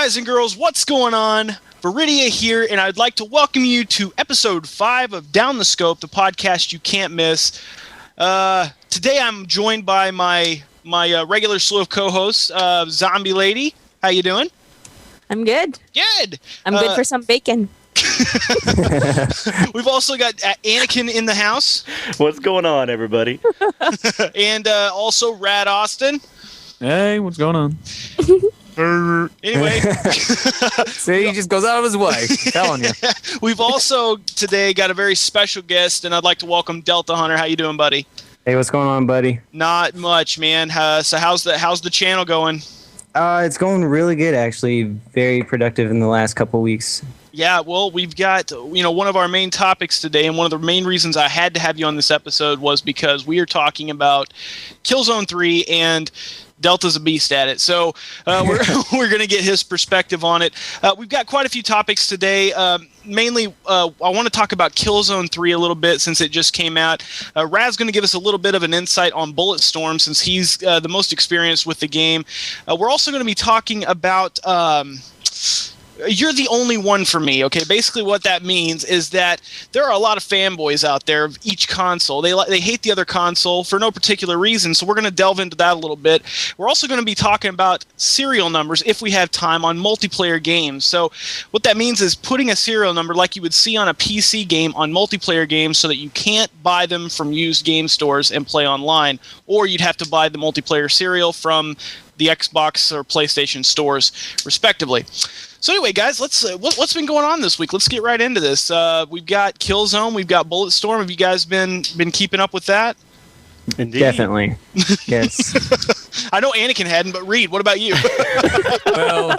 guys and girls, what's going on? Viridia here, and I'd like to welcome you to episode 5 of Down the Scope, the podcast you can't miss. Today I'm joined by my regular slew of co-hosts, Zombie Lady. How you doing? I'm good. Good. I'm good for some bacon. We've also got Anakin in the house. What's going on, everybody? And also Rad Austin. Hey, what's going on? Anyway. See, he just goes out of his way. I'm telling you. We've also today got a very special guest, and I'd like to welcome Delta Hunter. How you doing, buddy? Hey, what's going on, buddy? Not much, man. So how's the channel going? It's going really good, actually. Very productive in the last couple weeks. Yeah, well, we've got, one of our main topics today, and one of the main reasons I had to have you on this episode was because we are talking about Killzone 3, and Delta's a beast at it. So we're going to get his perspective on it. We've got quite a few topics today. Mainly, I want to talk about Killzone 3 a little bit since it just came out. Rad's going to give us a little bit of an insight on Bulletstorm since he's the most experienced with the game. We're also going to be talking about... You're the only one for me, okay? Basically what that means is that there are a lot of fanboys out there of each console. They hate the other console for no particular reason, so we're going to delve into that a little bit. We're also going to be talking about serial numbers, if we have time, on multiplayer games. So what that means is putting a serial number like you would see on a PC game on multiplayer games so that you can't buy them from used game stores and play online, or you'd have to buy the multiplayer serial from the Xbox or PlayStation stores, respectively. So anyway, guys, what's been going on this week? Let's get right into this. We've got Killzone, we've got Bulletstorm. Have you guys been keeping up with that? Indeed. Definitely. Yes. I know Anakin hadn't, but Reed, what about you? Well,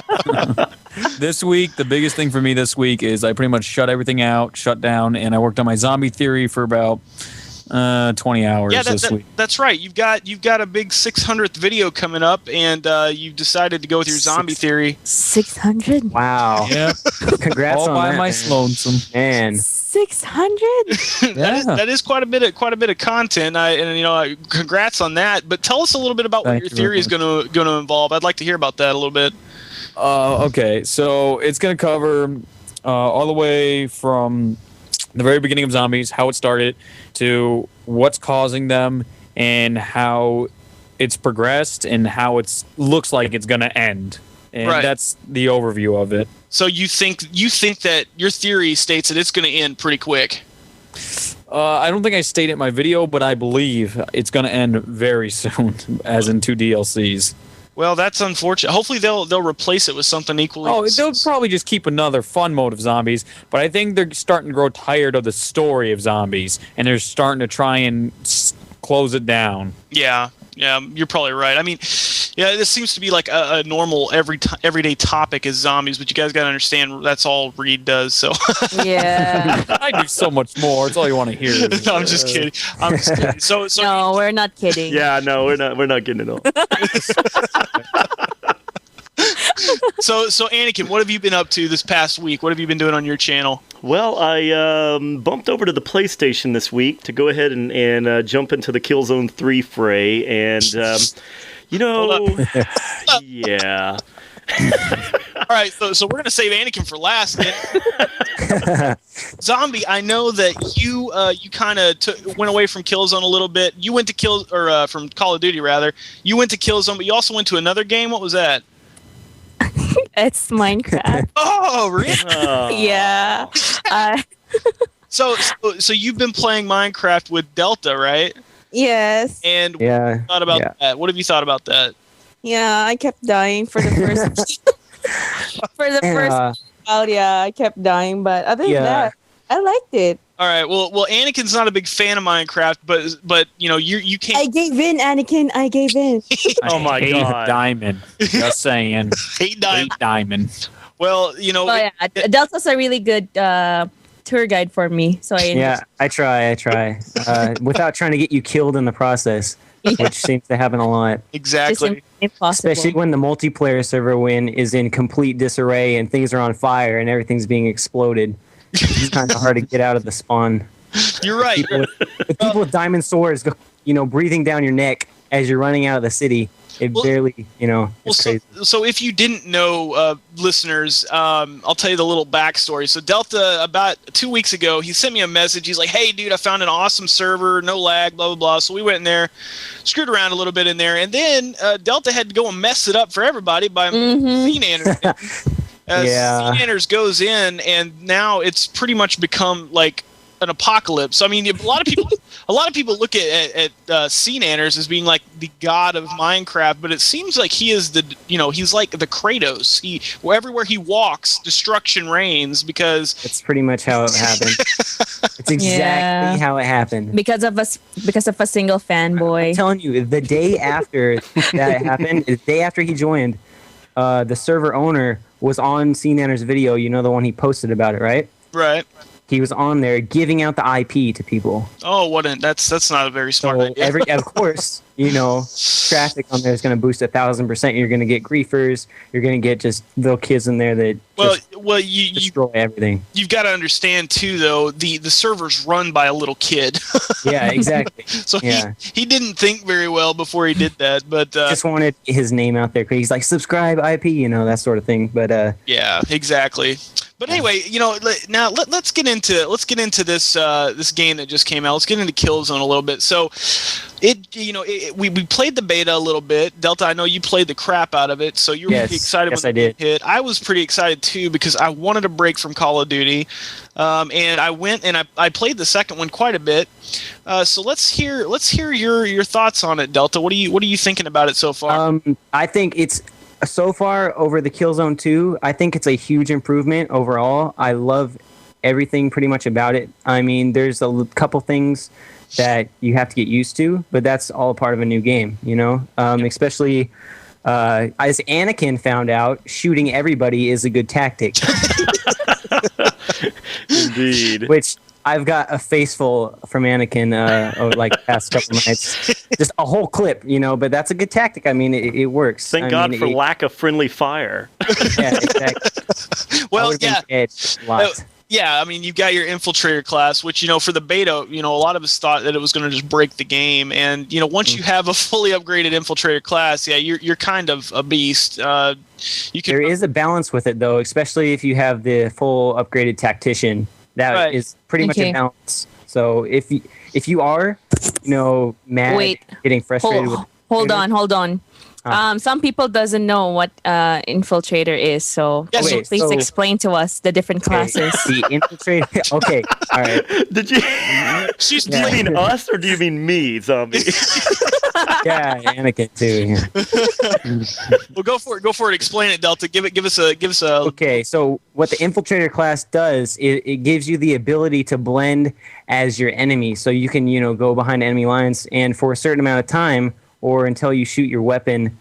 this week, the biggest thing for me this week is I pretty much shut down, and I worked on my zombie theory for about 20 hours this week. That's right. You've got a big 600th video coming up, and you've decided to go with your zombie theory. 600? Wow. Yeah. Congrats all on by that, my lonesome. man. 600? That is quite a bit of content. Congrats on that. But tell us a little bit about what your theory is going to involve. I'd like to hear about that a little bit. Okay, so it's going to cover all the way from the very beginning of zombies, how it started, to what's causing them, and how it's progressed, and how it looks like it's going to end. And that's the overview of it. So you think that your theory states that it's going to end pretty quick? I don't think I stated in my video, but I believe it's going to end very soon, as in 2 DLCs. Well, that's unfortunate. Hopefully they'll replace it with something equally... Oh, they'll probably just keep another fun mode of zombies, but I think they're starting to grow tired of the story of zombies, and they're starting to try and close it down. Yeah, you're probably right. I mean, yeah, this seems to be like a normal everyday topic is zombies, but you guys got to understand that's all Reed does, so... Yeah. I do so much more. It's all you want to hear. No, I'm just kidding. So no, we're not kidding. Yeah, no, we're not getting it all. So Anakin, what have you been up to this past week? What have you been doing on your channel? Well, I bumped over to the PlayStation this week to go ahead and jump into the Killzone 3 fray, and yeah. All right, so we're gonna save Anakin for last. Zombie, I know that you kind of went away from Killzone a little bit. You went to from Call of Duty rather. You went to Killzone, but you also went to another game. What was that? It's Minecraft. Oh, really? Yeah. So you've been playing Minecraft with Delta, right? Yes. And what have you thought about that? What have you thought about that? Yeah, I kept dying for the first first while. Yeah, I kept dying, but other than that, I liked it. All right. Well, Anakin's not a big fan of Minecraft, but you can't. I gave in, Anakin. I gave in. Oh my God, Diamond. Just saying. Hate Diamond. Well, Delta's a really good tour guide for me. So I try. Without trying to get you killed in the process, which seems to happen a lot. Exactly. Impossible. Especially when the multiplayer server win is in complete disarray and things are on fire and everything's being exploded. It's kind of hard to get out of the spawn. You're right. The people with diamond swords, breathing down your neck as you're running out of the city. It barely, it's crazy. So if you didn't know, listeners, I'll tell you the little backstory. So Delta, about 2 weeks ago, he sent me a message. He's like, "Hey, dude, I found an awesome server, no lag, blah, blah, blah." So we went in there, screwed around a little bit in there, and then Delta had to go and mess it up for everybody by Scene Anders goes in, and now it's pretty much become like an apocalypse. I mean, a lot of people look at Scene Anders as being like the god of Minecraft, but it seems like he is he's like the Kratos. Everywhere he walks, destruction reigns because it's pretty much how it happened. It's exactly how it happened. Because of a single fanboy. I'm telling you, the day after that happened, the day after he joined, the server owner was on Scene Anders' video. You know, the one he posted about it, right? Right. He was on there giving out the IP to people. Oh, that's not a very smart idea. Of course, traffic on there is going to boost 1,000%. You're going to get griefers. You're going to get just little kids in there that you destroy everything. You've got to understand too, though, the server's run by a little kid. Yeah, exactly. So he didn't think very well before he did that, but just wanted his name out there. He's like, subscribe IP, that sort of thing. But yeah, exactly. But anyway, now let's get into this game that just came out. Let's get into Killzone a little bit. So, we played the beta a little bit. Delta, I know you played the crap out of it, so you were pretty excited when it hit. I was pretty excited too because I wanted a break from Call of Duty, and I went and I played the second one quite a bit. So let's hear your thoughts on it, Delta. What are you thinking about it so far? I think it's. So far over the Killzone 2, I think it's a huge improvement overall. I love everything pretty much about it. I mean, there's a couple things that you have to get used to, but that's all part of a new game, especially as Anakin found out, shooting everybody is a good tactic. Indeed. Which I've got a face full from Anakin over like the past couple nights. Just a whole clip, but that's a good tactic. I mean, it works. Thank God for lack of friendly fire. Yeah, exactly. Well, yeah, I mean, you've got your infiltrator class, which, for the beta, a lot of us thought that it was going to just break the game. And, once you have a fully upgraded infiltrator class, you're kind of a beast. There is a balance with it, though, especially if you have the full upgraded tactician. That is pretty much a balance. So if you are, mad, getting frustrated with... Hold on. Some people doesn't know what infiltrator is, so please explain to us the different classes. The infiltrator. Okay, all right. Did you? Do you mean us or do you mean me, zombie? Yeah, Anakin too. Yeah. Well, go for it. Explain it, Delta. Give us a. Okay, so what the infiltrator class does, it gives you the ability to blend as your enemy, so you can go behind enemy lines, and for a certain amount of time, or until you shoot your weapon,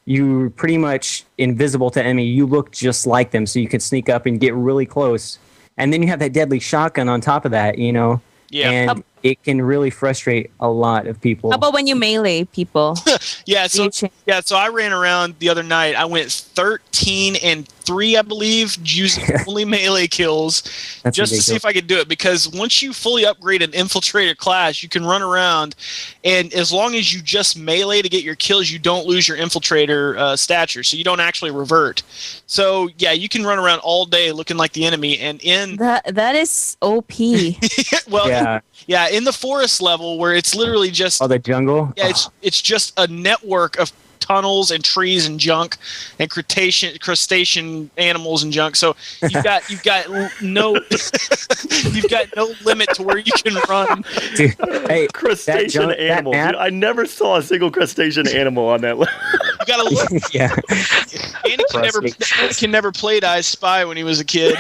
you're pretty much invisible to enemy. You look just like them, so you can sneak up and get really close. And then you have that deadly shotgun on top of that, Yeah. And it can really frustrate a lot of people. How about when you melee people? So I ran around the other night. I went 13-3, I believe, using only melee kills just to see if I could do it. Because once you fully upgrade an infiltrator class, you can run around, and as long as you just melee to get your kills, you don't lose your infiltrator stature, so you don't actually revert. So you can run around all day looking like the enemy, and that is OP. Well, yeah, in the forest level where it's literally just the jungle. Yeah, it's just a network of tunnels and trees and junk and crustacean animals and junk. So you've got no you've got no limit to where you can run. Dude, hey, crustacean animals. Dude, I never saw a single crustacean animal on that list. You gotta look. Yeah. Anakin never played I Spy when he was a kid.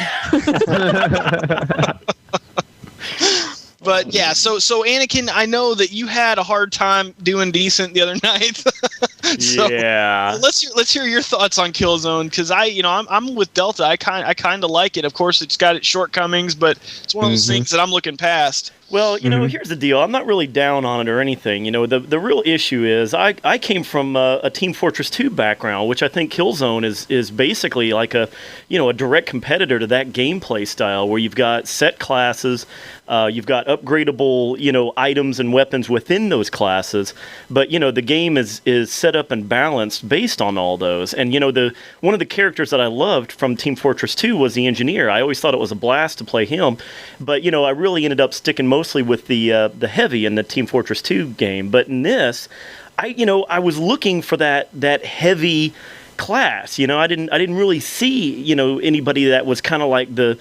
But so Anakin, I know that you had a hard time doing decent the other night. Let's hear your thoughts on Killzone, because I'm with Delta. I kind of like it. Of course, it's got its shortcomings, but it's one of those things that I'm looking past. Well, here's the deal. I'm not really down on it or anything. The real issue is I came from a Team Fortress 2 background, which I think Killzone is basically like a direct competitor to that gameplay style, where you've got set classes, you've got upgradable items and weapons within those classes, but the game is set up and balanced based on all those. And one of the characters that I loved from Team Fortress 2 was the engineer. I always thought it was a blast to play him, but I really ended up sticking mostly with the heavy in the Team Fortress 2 game. But in this, I was looking for that heavy class. I didn't really see anybody that was kind of like the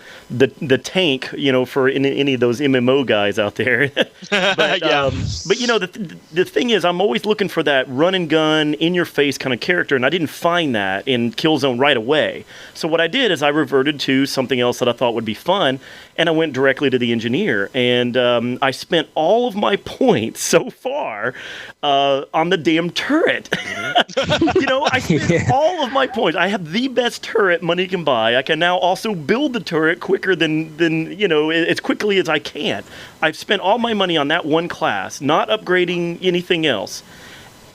tank for any of those MMO guys out there. but the thing is, I'm always looking for that run and gun in your face kind of character, and I didn't find that in Killzone right away. So what I did is I reverted to something else that I thought would be fun, and I went directly to the engineer, and I spent all of my points so far on the damn turret. I spent all of my points. I have the best turret money can buy. I can now also build the turret quicker than as quickly as I can. I've spent all my money on that one class, not upgrading anything else.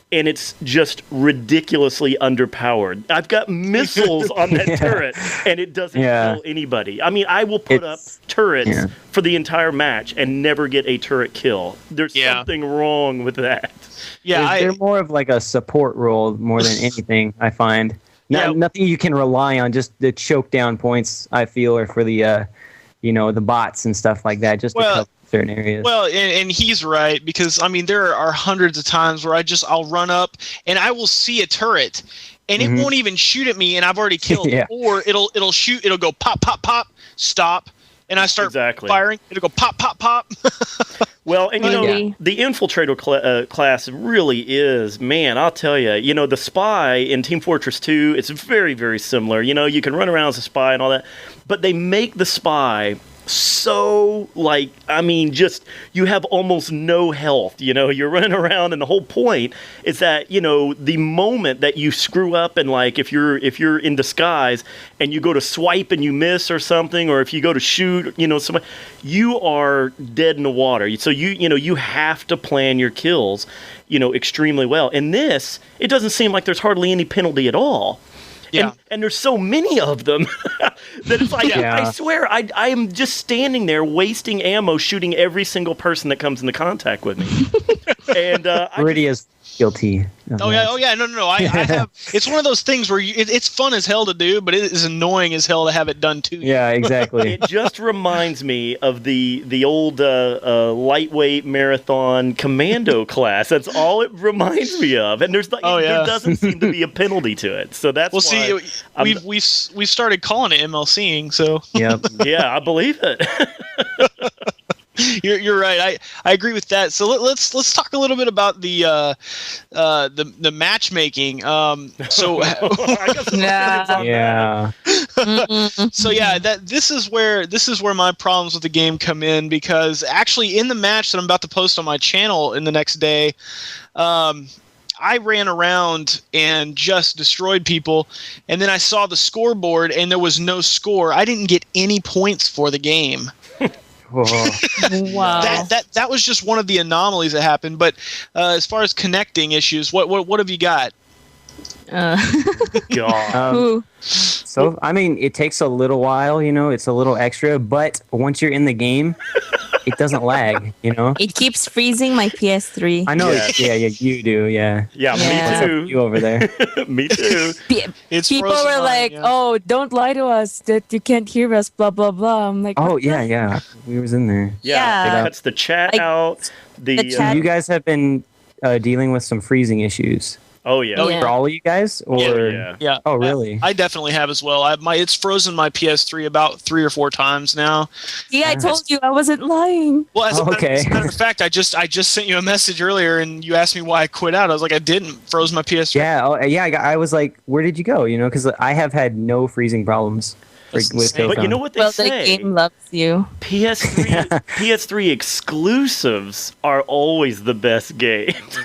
And it's just ridiculously underpowered. I've got missiles on that turret, and it doesn't kill anybody. I mean, I will put up turrets for the entire match and never get a turret kill. There's something wrong with that. Yeah, they're more of like a support role more than anything, I find. Nothing you can rely on, just the choke down points, I feel, are for the the bots and stuff like that, just to cover certain areas. Well, and he's right, because I mean there are hundreds of times where I'll run up and I will see a turret and it won't even shoot at me, and I've already killed it. Or it'll shoot, it'll go pop pop pop, stop, and I start firing, it'll go pop pop pop. Well, and the infiltrator class really is, man, I'll tell you, the spy in Team Fortress 2, it's very, very similar. You can run around as a spy and all that, but they make the spy so, just, you have almost no health, you're running around, and the whole point is that, the moment that you screw up, and if you're in disguise and you go to swipe and you miss or something, or if you go to shoot, somebody, you are dead in the water. So you have to plan your kills, extremely well. In this, it doesn't seem like there's hardly any penalty at all. Yeah. And there's so many of them that it's like, I swear, I am just standing there wasting ammo shooting every single person that comes into contact with me. And Rudy is guilty. No. I have. It's one of those things where it's fun as hell to do, but it is annoying as hell to have it done too. Yeah, exactly. It just reminds me of the old lightweight marathon commando class. That's all it reminds me of. And there doesn't seem to be a penalty to it. So that's why. We started calling it MLCing. So yeah, I believe it. You're right. I agree with that. So let's talk a little bit about the matchmaking. So this is where my problems with the game come in, because actually in the match that I'm about to post on my channel in the next day, I ran around and just destroyed people, and then I saw the scoreboard and there was no score. I didn't get any points for the game. Wow. That was just one of the anomalies that happened. But as far as connecting issues, what have you got? God. So I mean, it takes a little while, it's a little extra, but once you're in the game, it doesn't lag, It keeps freezing my PS3. I know. Yeah, you do. Yeah. Yeah, me too. You over there? Me too. People were like, "Oh, don't lie to us that you can't hear us." Blah blah blah. I'm like, "Oh yeah, we was in there." Yeah. Cuts the chat out. So you guys have been dealing with some freezing issues. Oh yeah. For all of you guys, or yeah. Oh really? I definitely have as well. It's frozen my PS3 about 3 or 4 times now. Yeah, I told you I wasn't lying. Well, as a matter of fact, I just sent you a message earlier, and you asked me why I quit out. I was like, I didn't froze my PS3. Yeah. I was like, where did you go? Because I have had no freezing problems. But you know what they say? The game loves you. PS3 exclusives are always the best games.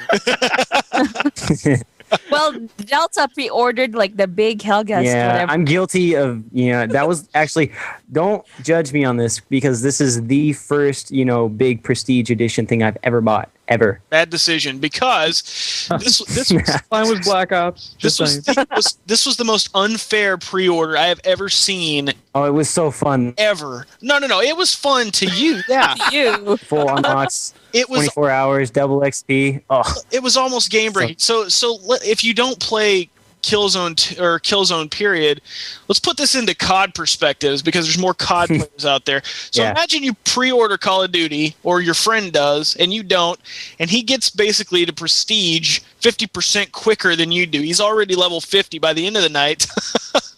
Well, Delta pre-ordered like the big Helgas. Yeah, Whatever. I'm guilty of, that was actually, don't judge me on this because this is the first, big prestige edition thing I've ever bought, ever. Bad decision, because this was Mine was Black Ops. this was the most unfair pre-order I have ever seen. Oh, it was so fun. Ever. No. It was fun to you. Yeah. You. Full unlocks, It was 24 hours, double XP. Oh, it was almost game breaking. So if you don't play or Killzone period, let's put this into COD perspectives because there's more COD players out there. So imagine you pre-order Call of Duty, or your friend does, and you don't, and he gets basically to prestige 50% quicker than you do. He's already level 50 by the end of the night.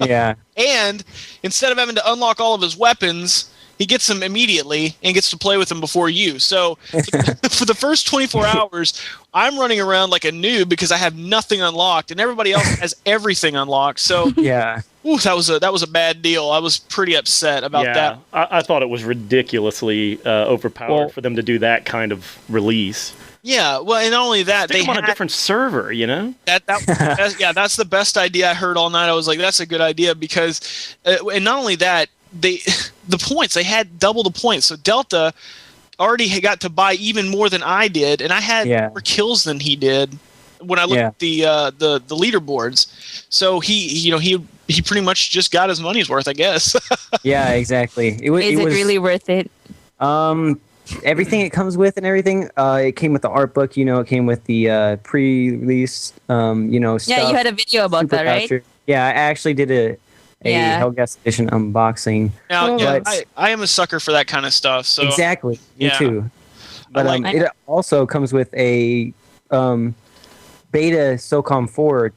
yeah. And instead of having to unlock all of his weapons, he gets them immediately and gets to play with them before you. So for the first 24 hours, I'm running around like a noob because I have nothing unlocked, and everybody else has everything unlocked. So Yeah. ooh, that was a bad deal. I was pretty upset about that. I thought it was ridiculously overpowered for them to do that kind of release. Yeah, well, and not only that, Stick them on a different server, that's the best idea I heard all night. I was like, that's a good idea because, and not only that, the points, they had double the points. So Delta already had got to buy even more than I did, and I had more kills than he did when I looked at the leaderboards. So he pretty much just got his money's worth, I guess. Yeah, exactly. It was really worth it? Everything it comes with and everything. It came with the art book. It came with the pre-release. Stuff. Yeah, you had a video about that, right? Voucher. Yeah, I actually did a Hellgas edition unboxing. Now, I am a sucker for that kind of stuff. So exactly, me too. But it also comes with a beta SOCOM 4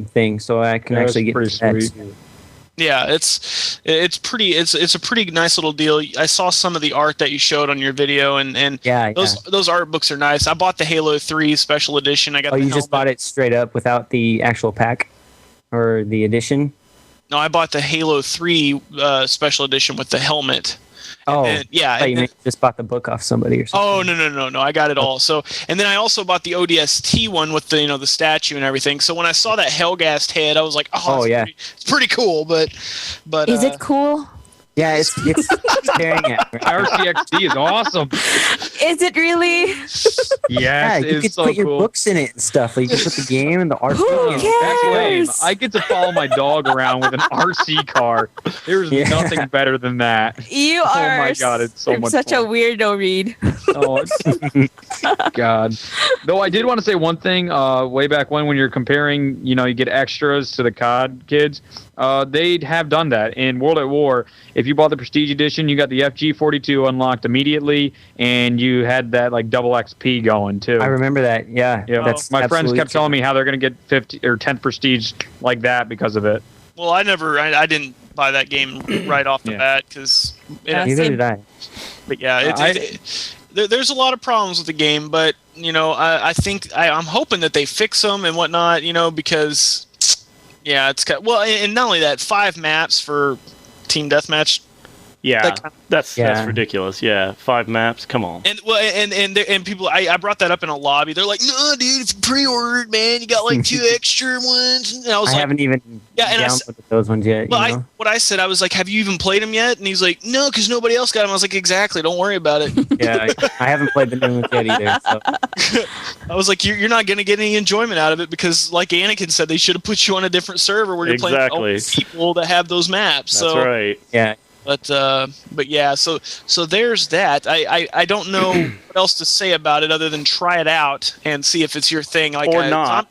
thing, so I can actually get that. Yeah, it's a pretty nice little deal. I saw some of the art that you showed on your video, and those art books are nice. I bought the Halo 3 special edition. I got. You just bought it straight up without the actual pack or the edition? No, I bought the Halo 3 special edition with the helmet. Oh, you just bought the book off somebody or something. Oh, no, I got it all. So, and then I also bought the ODST one with the the statue and everything. So when I saw that Hellgast head, I was like, it's pretty cool. But is it cool? Yeah, it's staring at me. RCXD is awesome. Is it really? Yes, you could put your books in it and stuff. Like you can put the game and the art. Who cares? I get to follow my dog around with an RC car. There's nothing better than that. You are. Oh my god, it's so much such fun. a weirdo, Reed. Oh God. Though I did want to say one thing. Way back when you're comparing, you get extras to the COD kids. They have done that in World at War. If you bought the Prestige Edition, you got the FG-42 unlocked immediately, and you had that like double XP going too. I remember that. Yeah. My friends kept telling me how they're going to get 50 or 10th Prestige like that because of it. Well, I didn't buy that game right off the bat because neither did I. But yeah, there's a lot of problems with the game, but I think I'm hoping that they fix them and whatnot. Because. Yeah, it's and not only that, 5 maps for Team Deathmatch. Yeah, that's ridiculous. Yeah, 5 maps. Come on. And people, I brought that up in a lobby. They're like, "No, dude, it's pre-ordered, man. You got like 2 extra ones." And I was like, haven't even downloaded those ones yet. Well, what I said, I was like, "Have you even played them yet?" And he's like, "No, because nobody else got them." I was like, "Exactly. Don't worry about it." Yeah, I haven't played the new ones yet either. So. I was like, "You're not going to get any enjoyment out of it because, like Anakin said, they should have put you on a different server where you're playing with all these people that have those maps." That's right. Yeah. But yeah, so there's that. I don't know what else to say about it other than try it out and see if it's your thing. Like or not.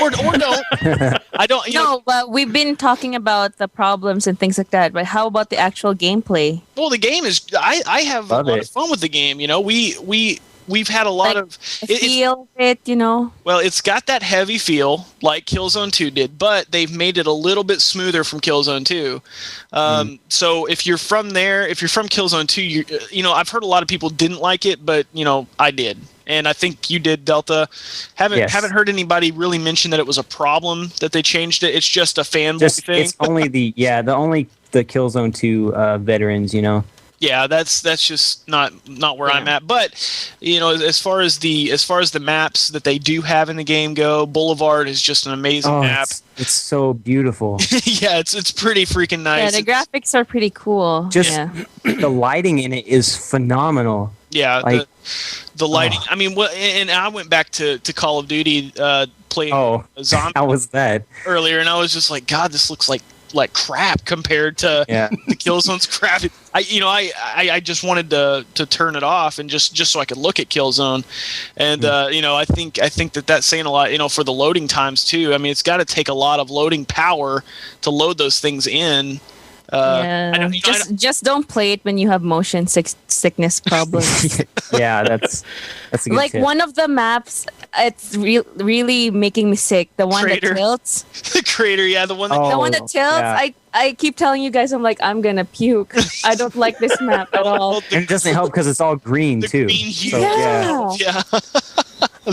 Or don't. I don't. No, but we've been talking about the problems and things like that. But how about the actual gameplay? Well, the game is. I have a lot of fun with the game. We've had a lot of feel it. Well, it's got that heavy feel like Killzone 2 did, but they've made it a little bit smoother from Killzone 2. So if you're from Killzone 2, I've heard a lot of people didn't like it, but I did. And I think you did, Delta. Haven't heard anybody really mention that it was a problem that they changed it. It's just a fanboy thing. It's only the Killzone 2 veterans, Yeah, that's just not where I'm at. But as far as the maps that they do have in the game go, Boulevard is just an amazing map. It's so beautiful. Yeah, it's pretty freaking nice. Yeah, the graphics are pretty cool. Just the lighting in it is phenomenal. Yeah, like, the lighting. I mean, and I went back to Call of Duty playing Zombie. How was that earlier? And I was just like, God, this looks like crap compared to the Killzone's crap. I just wanted to turn it off and just so I could look at Killzone, and I think that's saying a lot. For the loading times too. I mean, it's got to take a lot of loading power to load those things in. Just don't play it when you have motion sickness problems. Yeah, that's a good like tip. one of the maps. It's really making me sick. The one Crater. that tilts. The crater, yeah, the one that tilts. Yeah. I keep telling you guys, I'm like, I'm gonna puke. I don't like this map at all. And it doesn't help because it's all green too. Green hue. So, yeah.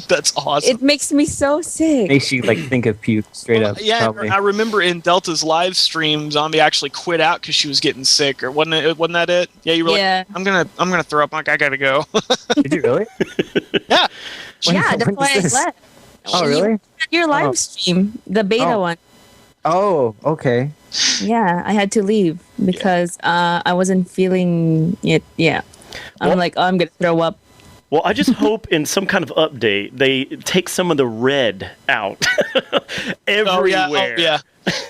That's awesome. It makes me so sick. Makes you think of puke straight up. Yeah, probably. I remember in Delta's live stream, Zombie actually quit out because she was getting sick, or wasn't that it? Yeah, you were like, I'm gonna throw up. Like, I gotta go. Did you really? Yeah. That's why I left. Oh, really? Your live stream, the beta one. Oh, okay. Yeah, I had to leave because I wasn't feeling it. Yeah, I'm like, I'm gonna throw up. Well, I just hope in some kind of update they take some of the red out everywhere.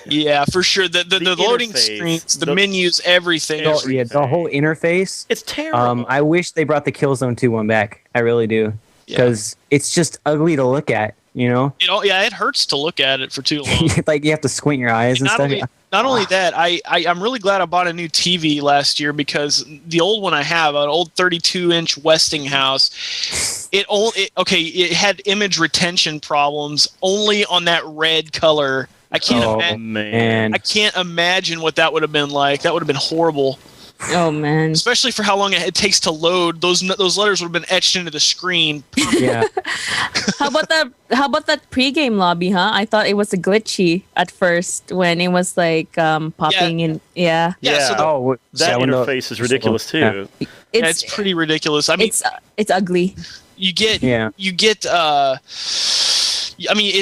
Yeah, for sure. The loading interface, screens, the menus, everything. The whole interface. It's terrible. I wish they brought the Killzone 2 one back. I really do, because it's just ugly to look at. It hurts to look at it for too long. Like you have to squint your eyes and stuff. Not only that, I'm really glad I bought a new TV last year, because the old one I have, an old 32-inch Westinghouse, it had image retention problems only on that red color. I can't imagine what that would have been like. That would have been horrible. Oh man! Especially for how long it takes to load. Those letters would have been etched into the screen. Yeah. How about that pregame lobby? Huh? I thought it was glitchy at first when it was like popping in. Yeah. So that interface is ridiculous too. It's pretty ridiculous. I mean, it's ugly. You get. I mean,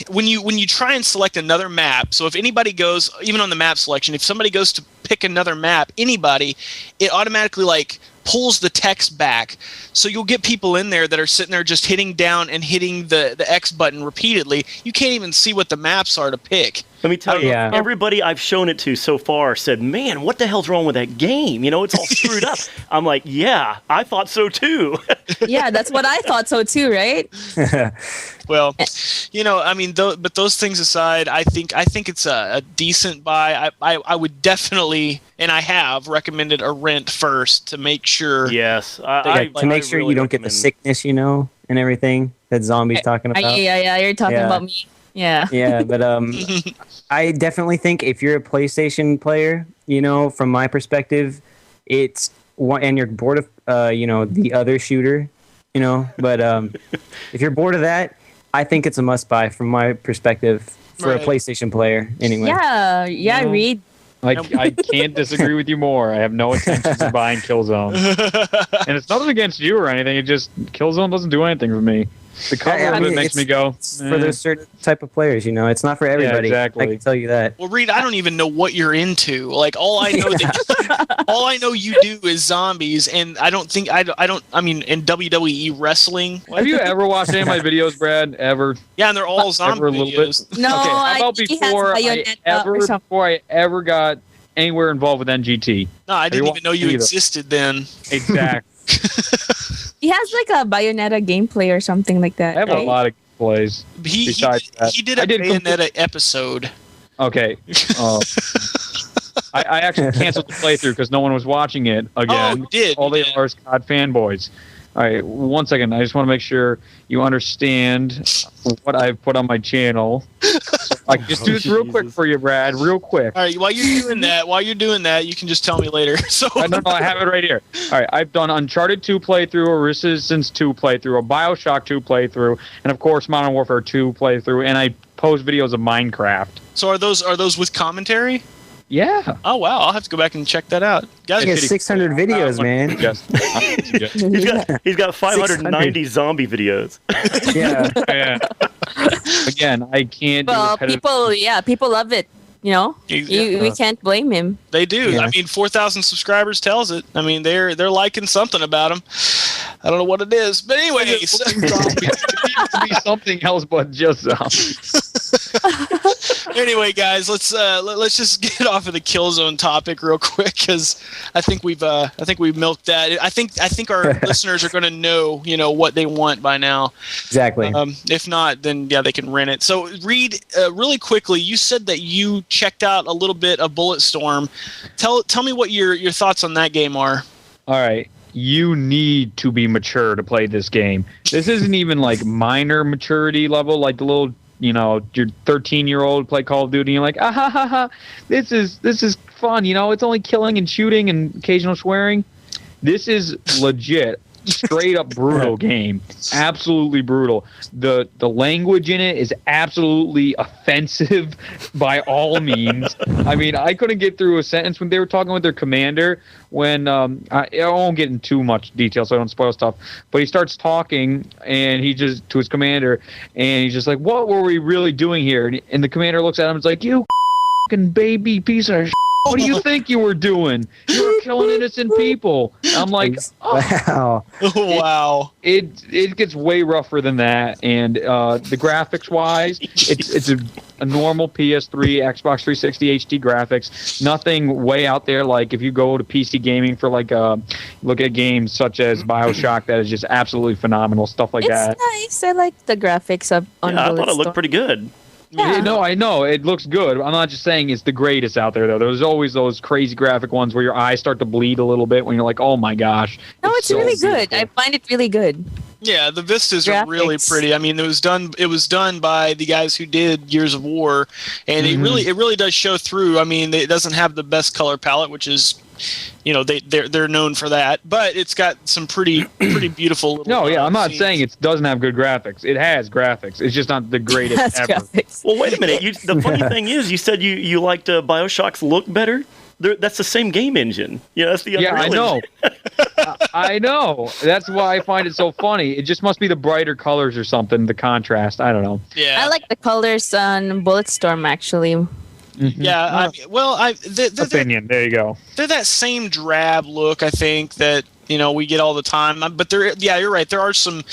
when you try and select another map, so if anybody goes, even on the map selection, if somebody goes to pick another map, it automatically pulls the text back. So you'll get people in there that are sitting there just hitting down and hitting the X button repeatedly. You can't even see what the maps are to pick. Let me tell you, everybody I've shown it to so far said, man, what the hell's wrong with that game? It's all screwed up. I'm like, yeah, I thought so too. Yeah, that's what I thought so too, right? Well, I mean, but those things aside, I think it's a decent buy. I would definitely, and I have recommended a rent first to make sure. Yes, to make sure you don't get the sickness, and everything that Zombie's talking about. Yeah, you're talking about me. Yeah. Yeah, but I definitely think if you're a PlayStation player, from my perspective, it's one, and you're bored of the other shooter, but if you're bored of that, I think it's a must buy from my perspective for a PlayStation player anyway. Yeah, Reed. I can't disagree with you more. I have no intentions of buying Killzone. And it's nothing against you or anything. It just, Killzone doesn't do anything for me. The cover of it makes me go. For those certain type of players, it's not for everybody. Yeah, exactly. I can tell you that. Well, Reed, I don't even know what you're into. Like, all I know you do is zombies, and I mean, in WWE wrestling. Have you ever watched any of my videos, Brad? Ever? Yeah, and they're all zombie videos. No, okay, how about before I ever got anywhere involved with NGT? No, I didn't even know you existed then. Exactly. He has a Bayonetta gameplay or something like that. I have a lot of plays. He did a Bayonetta episode. Okay. I actually canceled the playthrough because no one was watching it again. Oh, you did. All they are is COD fanboys. All right, 1 second. I just want to make sure you understand what I've put on my channel. So I can just do this real quick for you, Brad. Real quick. All right, while you're doing that, you can just tell me later. So no, I have it right here. All right, I've done Uncharted 2 playthrough, a Resistance 2 playthrough, a BioShock 2 playthrough, and of course Modern Warfare 2 playthrough, and I post videos of Minecraft. So are those with commentary? Yeah. Oh wow, I'll have to go back and check that out. Guys, He has 600 videos, man. He's got 590 zombie videos. Yeah. Again, I can't. Well, people love it. You know, we can't blame him. They do. Yeah. I mean, 4,000 subscribers tells it. I mean, they're liking something about him. I don't know what it is, but anyways, it needs to be something else but just zombies. Anyway, guys, let's just get off of the Killzone topic real quick because I think we've milked that. I think our listeners are going to know what they want by now. Exactly. If not, then yeah, they can rent it. So, Reed, really quickly, you said that you checked out a little bit of Bulletstorm. Tell me what your thoughts on that game are. All right. You need to be mature to play this game. This isn't even like minor maturity level, like the little, your 13-year-old play Call of Duty. And you're like, ah ha ha ha. This is fun. It's only killing and shooting and occasional swearing. This is legit. Straight up brutal game. Absolutely brutal. The language in it is absolutely offensive by all means. I mean, I couldn't get through a sentence when they were talking with their commander when I won't get into too much detail so I don't spoil stuff, but he starts talking and he just to his commander and he's just like, what were we really doing here? And the commander looks at him and is like, you fucking baby piece of shit. What do you think you were doing? You were killing innocent people. I'm like, wow. Wow. It gets way rougher than that, and the graphics wise, it's a normal PS3, Xbox 360 HD graphics. Nothing way out there. Like if you go to PC gaming for look at games such as BioShock, that is just absolutely phenomenal stuff like that. It's nice. I like the graphics on I thought it looked pretty good. Yeah. No, I know it looks good. I'm not just saying it's the greatest out there, though. There's always those crazy graphic ones where your eyes start to bleed a little bit when you're like, "Oh my gosh!" No, it's so really beautiful. good. I find it really good. Yeah, the vistas are really pretty. I mean, it was done by the guys who did Gears of War, and it really does show through. I mean, it doesn't have the best color palette, which is, they're known for that, but it's got some pretty beautiful little No, yeah, I'm not scenes. saying it doesn't have good graphics. It has graphics. It's just not the greatest ever. Graphics. Well, wait a minute. The funny thing is, you said you liked BioShock's look better. That's the same game engine. Yeah, that's the Unreal I know. engine. I know. That's why I find it so funny. It just must be the brighter colors or something, the contrast. I don't know. Yeah, I like the colors on Bulletstorm actually. Mm-hmm. Yeah, Opinion. There you go. They're that same drab look, I think, that we get all the time. But you're right. There are some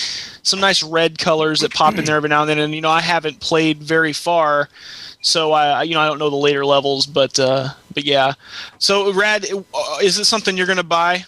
nice red colors that pop in there every now and then. And I haven't played very far, so I don't know the later levels. But yeah. So Rad, is it something you're gonna buy?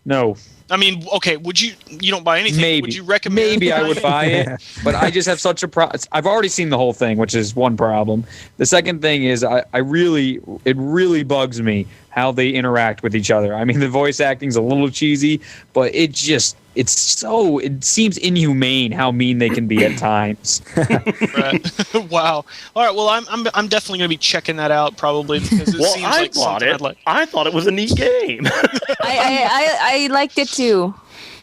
No. I mean, okay. You don't buy anything? Maybe. Would you recommend? Maybe I would buy it, but I just have such a problem. I've already seen the whole thing, which is one problem. The second thing is it really bugs me how they interact with each other. I mean, the voice acting's a little cheesy, but it seems inhumane how mean they can be at times. Right. Wow. All right. Well, I'm definitely going to be checking that out probably because it seems like something I'd like. I thought it was a neat game. I liked it too.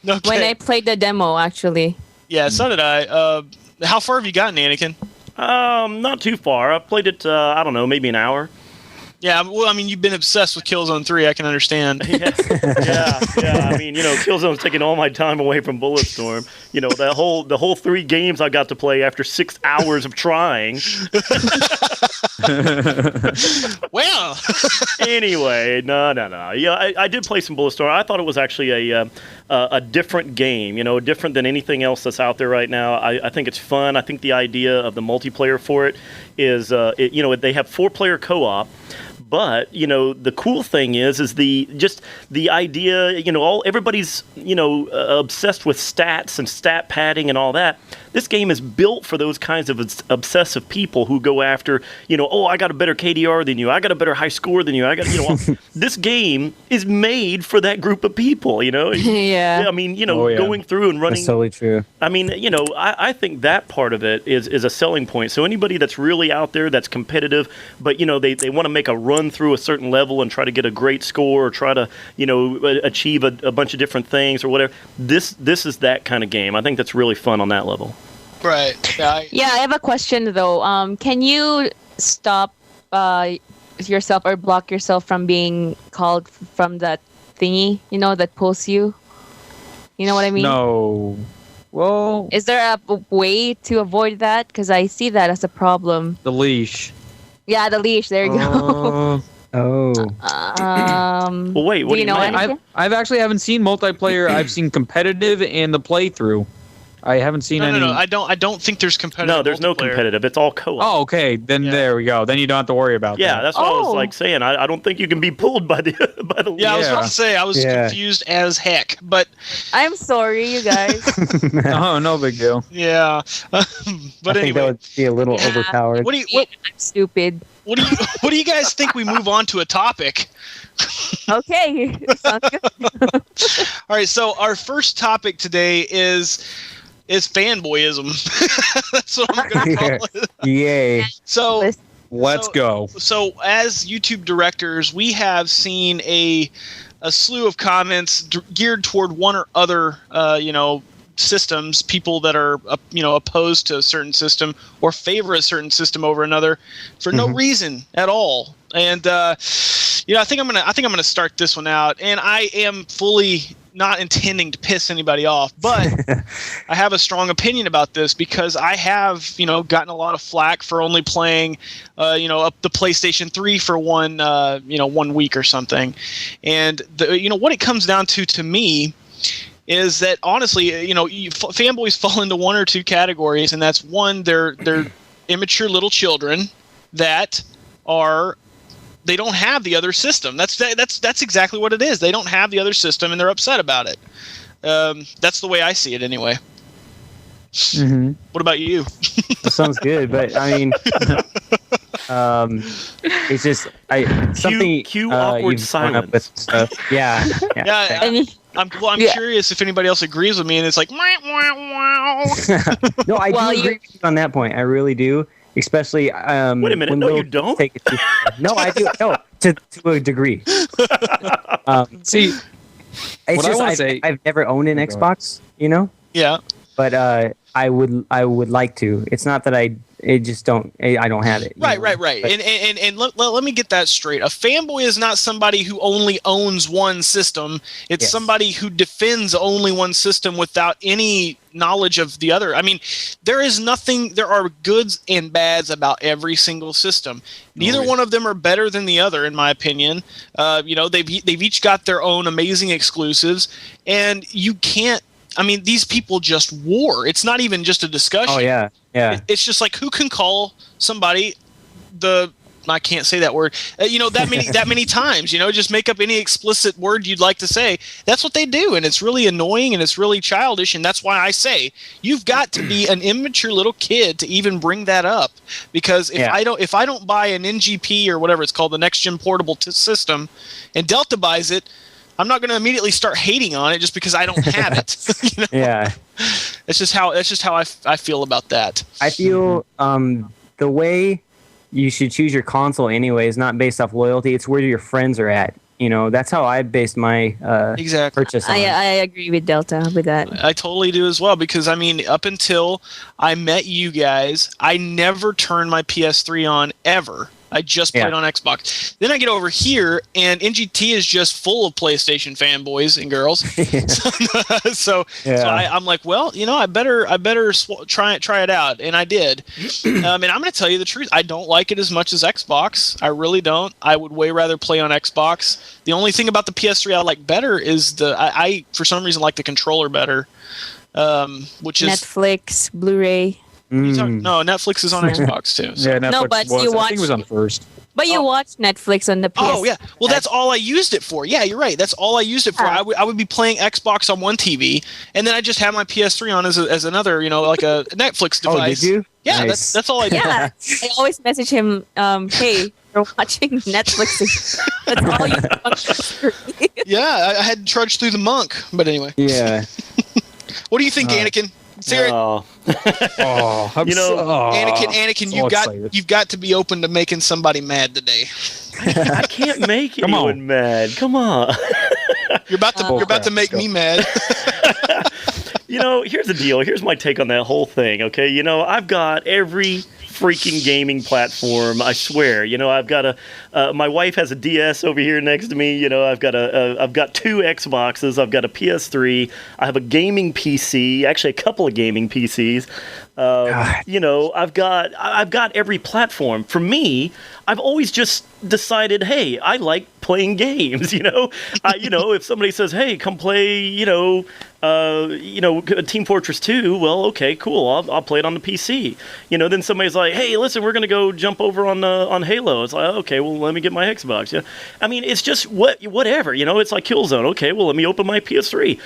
Okay. When I played the demo, actually. Yeah, so did I. How far have you gotten, Anakin? Not too far. I played it. I don't know, maybe an hour. Yeah, well, I mean, you've been obsessed with Killzone 3. I can understand. Yeah. I mean, Killzone's taking all my time away from Bulletstorm. The whole 3 games I got to play after 6 hours of trying. Well. Anyway, no. Yeah, I did play some Bulletstorm. I thought it was actually a different game. Different than anything else that's out there right now. I think it's fun. I think the idea of the multiplayer for it is, they have 4-player co-op. But the cool thing is the idea. Everybody's obsessed with stats and stat padding and all that. This game is built for those kinds of obsessive people who go after, I got a better KDR than you, I got a better high score than you, I got, this game is made for that group of people. Yeah. I mean, going through and running. That's totally true. I mean, I think that part of it is a selling point. So anybody that's really out there that's competitive, but they want to make a run through a certain level and try to get a great score or try to achieve a bunch of different things or whatever. This is that kind of game. I think that's really fun on that level. Right. Yeah, I have a question though. Can you stop yourself or block yourself from being called from that thingy, that pulls you. You know what I mean? No. Well, Is there a way to avoid that? Because I see that as a problem. the leash. Yeah, the leash. There you go. Oh. Well, wait. What do you know mean? anything? I've actually haven't seen multiplayer. I've seen competitive and the playthrough. I haven't seen any. No. I don't think there's competitive. No, there's no multiplayer. competitive. It's all co-op. Oh, okay. Then there we go. Then you don't have to worry about that. Yeah, that's what I was Oh. like saying. I don't think you can be pulled by the Yeah, I was Yeah. about to say I was confused as heck, but I'm sorry, you guys. Oh, no big deal. yeah. But I think anyway, that would be a little overpowered. what I'm stupid. do you guys think we move on to a topic? Okay. Sounds good. All right, so our first topic today is fanboyism. That's what I'm going to call it. Yay. So Let's go. So as YouTube directors, we have seen a slew of comments geared toward one or other, systems, people that are, opposed to a certain system or favor a certain system over another for no reason at all. And, I think I'm going to start this one out, and I am fully not intending to piss anybody off, but I have a strong opinion about this because I have, gotten a lot of flack for only playing, up the PlayStation 3 for one 1 week or something. And what it comes down to me is that honestly, fanboys fall into one or two categories, and that's one, they're immature little children that they don't have the other system. That's exactly what it is. They don't have the other system, and they're upset about it. That's the way I see it, anyway. Mm-hmm. What about you? That sounds good, but I mean, it's just something. Cue awkward you've grown up silence. with stuff. Yeah. Yeah, I'm curious if anybody else agrees with me, and it's like, wah, wah, wah. No, I do agree with you on that point. I really do. Especially Wait a minute. when No, Will you don't? take it too far. No, I do. No, to a degree. See, It's what I just wanna say- I've never owned an Xbox, Yeah. but I would like to. It's not that I don't have it. Right. But- And let me get that straight. A fanboy is not somebody who only owns one system. It's somebody who defends only one system without any knowledge of the other. I mean, there are goods and bads about every single system. Neither one of them are better than the other, in my opinion. They've each got their own amazing exclusives, and you can't. I mean, these people just war. It's not even just a discussion. Oh yeah. It's just like, who can call somebody I can't say that word, that many times, just make up any explicit word you'd like to say. That's what they do. And it's really annoying and it's really childish. And that's why I say you've got to be an immature little kid to even bring that up. Because if I don't buy an NGP or whatever it's called, the next gen portable system, and Delta buys it, I'm not going to immediately start hating on it just because I don't have it. Yeah. That's just how I feel about that. I feel the way you should choose your console anyway is not based off loyalty. It's where your friends are at. That's how I based my purchase on. I agree with Delta with that. I totally do as well, because I mean, up until I met you guys, I never turned my PS3 on ever. I just played on Xbox. Then I get over here, and NGT is just full of PlayStation fanboys and girls. So I'm like, well, I better try it out, and I did. And I'm going to tell you the truth. I don't like it as much as Xbox. I really don't. I would way rather play on Xbox. The only thing about the PS3 I like better is I for some reason like the controller better, which is Netflix, Blu-ray. No, Netflix is on Xbox too. So. Yeah, Netflix No, but you I think it was on first. But you watch Netflix on the PS. Oh yeah, well that's all I used it for. Yeah, you're right. That's all I used it for. I would be playing Xbox on one TV, and then I just have my PS3 on as another, like a Netflix device. Oh, did you? Yeah, Nice. that's all I did. Yeah, I always message him, hey, you're watching Netflix. That's all you do. Yeah, I had to trudge through the monk, but anyway. Yeah. What do you think, Anakin? Sarah, Anakin, you've got to be open to making somebody mad today. I can't make anyone mad. Come on. You're about to make me mad. Here's the deal. Here's my take on that whole thing. Okay, I've got every freaking gaming platform. I swear. You know, I've got my wife has a DS over here next to me. You know, I've got two Xboxes. I've got a PS3. I have a gaming PC. Actually, a couple of gaming PCs. You know, I've got every platform. For me, I've always just decided, hey, I like playing games. You know, if somebody says, hey, come play, Team Fortress 2, well, okay, cool. I'll play it on the PC. You know, then somebody's like, hey, listen, we're gonna go jump over on Halo. It's like, okay, well, let me get my Xbox. Yeah, I mean, it's just whatever. You know, it's like Killzone. Okay, well, let me open my PS3.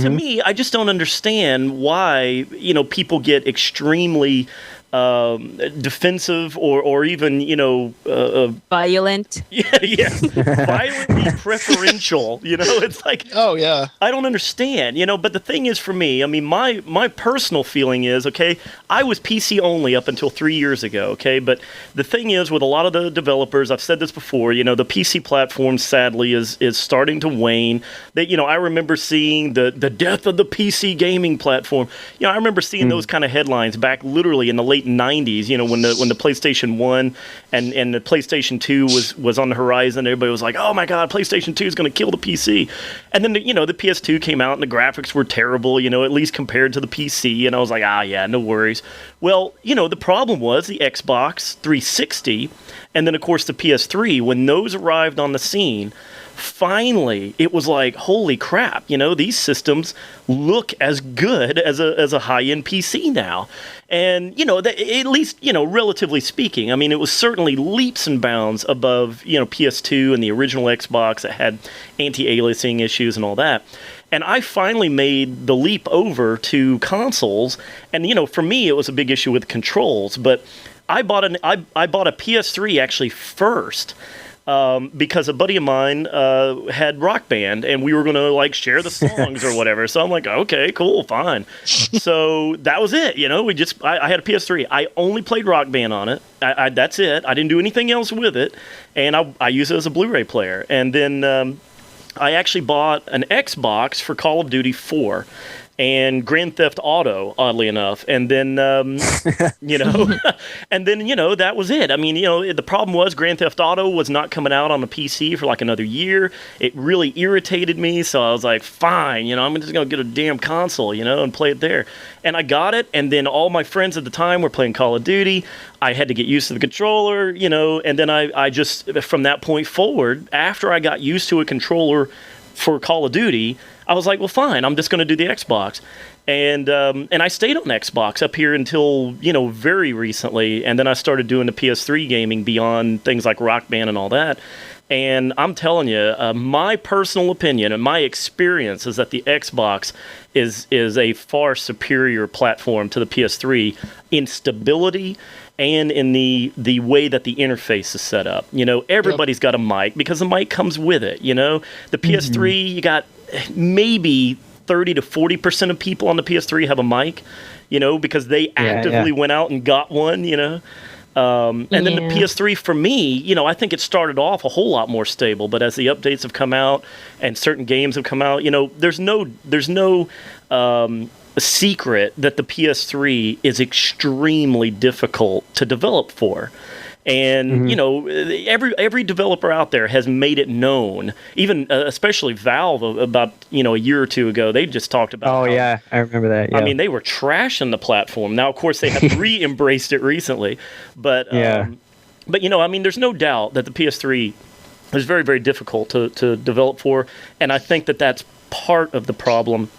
To me, I just don't understand why people get extremely defensive or even violent. Yeah, violently preferential. It's like, oh yeah, I don't understand. But the thing is, for me, I mean, my personal feeling is, okay, I was PC only up until 3 years ago. Okay, but the thing is, with a lot of the developers, I've said this before, the PC platform sadly is starting to wane. That I remember seeing the death of the PC gaming platform. I remember seeing those kind of headlines back literally in the late 90s, when the PlayStation 1 and the PlayStation 2 was on the horizon. Everybody was like, oh my god, PlayStation 2 is going to kill the PC. And then the PS2 came out and the graphics were terrible, at least compared to the PC, and I was like, yeah, no worries. Well, the problem was the Xbox 360 and then of course the PS3. When those arrived on the scene, finally it was like, holy crap, these systems look as good as a high-end PC now. And at least relatively speaking, I mean, it was certainly leaps and bounds above PS2 and the original Xbox that had anti-aliasing issues and all that. And I finally made the leap over to consoles, and for me it was a big issue with controls, but I bought a PS3 actually first. Because a buddy of mine had Rock Band, and we were going to share the songs or whatever. So I'm like, okay, cool, fine. So that was it. I had a PS3. I only played Rock Band on it. That's it. I didn't do anything else with it, and I used it as a Blu-ray player. And then I actually bought an Xbox for Call of Duty 4. And Grand Theft Auto, oddly enough, and then and then that was it. I mean, the problem was Grand Theft Auto was not coming out on the PC for another year. It really irritated me, so I was like, fine, I'm just gonna get a damn console, and play it there. And I got it, and then all my friends at the time were playing Call of Duty. I had to get used to the controller, and then I just, from that point forward, after I got used to a controller for Call of Duty, I was like, well, fine, I'm just going to do the Xbox. And I stayed on Xbox up here until, very recently. And then I started doing the PS3 gaming beyond things like Rock Band and all that. And I'm telling you, my personal opinion and my experience is that the Xbox is a far superior platform to the PS3 in stability and in the way that the interface is set up. Everybody's got a mic because the mic comes with it. The PS3, you got maybe 30 to 40% of people on the PS3 have a mic, because they actively went out and got one, And then the PS3, for me, I think it started off a whole lot more stable. But as the updates have come out and certain games have come out, there's no secret that the PS3 is extremely difficult to develop for. And, every developer out there has made it known, even especially Valve about, a year or two ago, they just talked about. Oh, yeah, I remember that. Yeah. I mean, they were trashing the platform. Now, of course, they have re-embraced it recently. But, there's no doubt that the PS3 is very, very difficult to develop for. And I think that that's part of the problem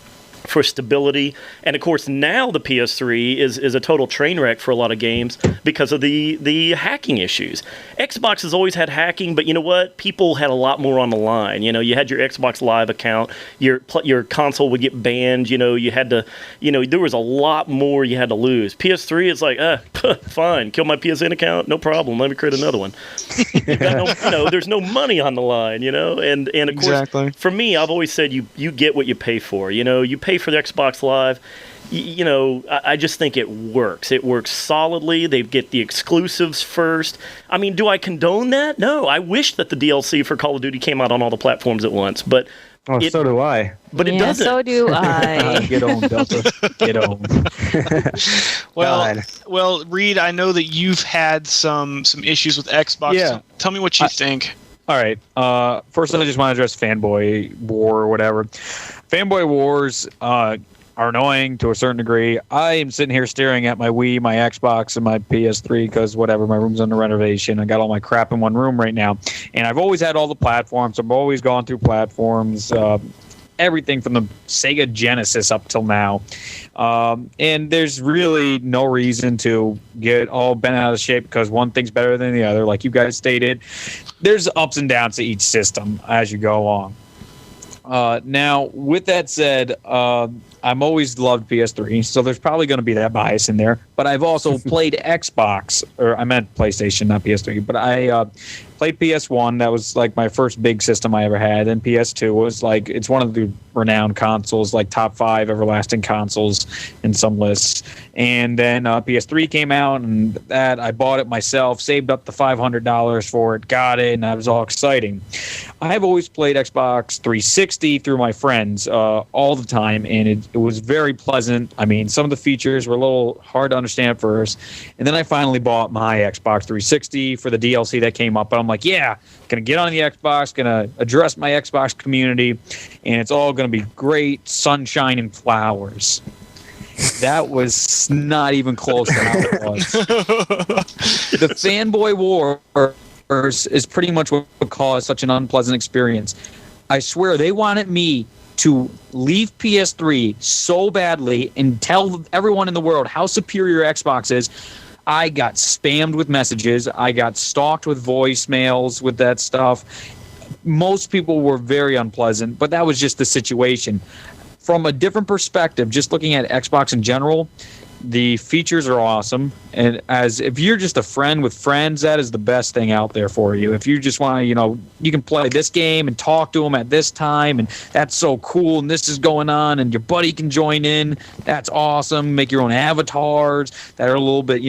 for stability. And of course now the PS3 is a total train wreck for a lot of games because of the hacking issues. Xbox has always had hacking, but you know what? People had a lot more on the line. You had your Xbox Live account, your console would get banned, you had to, there was a lot more you had to lose. PS3 is like, fine, kill my PSN account, no problem, let me create another one. You've got no, there's no money on the line, and of course, exactly. For me, I've always said you get what you pay for. You pay for the Xbox Live. I just think it works. It works solidly. They get the exclusives first. I mean, do I condone that? No. I wish that the DLC for Call of Duty came out on all the platforms at once, but so do I. But it doesn't. So do I. Get on, Delta. Get on. Well, Reed, I know that you've had some issues with Xbox. Yeah. So tell me what you think. All right. First, I just want to address fanboy war or whatever. Fanboy wars are annoying to a certain degree. I am sitting here staring at my Wii, my Xbox, and my PS3 because whatever, my room's under renovation. I got all my crap in one room right now, and I've always had all the platforms. I've always gone through platforms. Everything from the Sega Genesis up till now. And there's really no reason to get all bent out of shape because one thing's better than the other. Like you guys stated, there's ups and downs to each system as you go along. Now, with that said, I'm always loved PS3, so there's probably going to be that bias in there. But I've also played Xbox, or I meant PlayStation, not PS3. But I played PS1. That was like my first big system I ever had. And PS2 was like, it's one of the renowned consoles, like top 5 everlasting consoles in some lists. And then PS3 came out, and that I bought it myself, saved up the $500 for it, got it, and that was all exciting. I've always played Xbox 360 through my friends all the time, and it was very pleasant. I mean, some of the features were a little hard to understand at first, and then I finally bought my Xbox 360 for the DLC that came up, and I'm like, yeah, gonna get on the Xbox, gonna address my Xbox community, and it's all gonna be great sunshine and flowers. That was not even close to how it was. The fanboy war is pretty much what caused such an unpleasant experience. I swear they wanted me to leave PS3 so badly and tell everyone in the world how superior Xbox is. I got spammed with messages. I got stalked with voicemails with that stuff. Most people were very unpleasant, but that was just the situation. From a different perspective, just looking at Xbox in general, the features are awesome. And as if you're just a friend with friends, that is the best thing out there for you. If you just want to, you can play this game and talk to them at this time, and that's so cool, and this is going on, and your buddy can join in. That's awesome. Make your own avatars that are a little bit,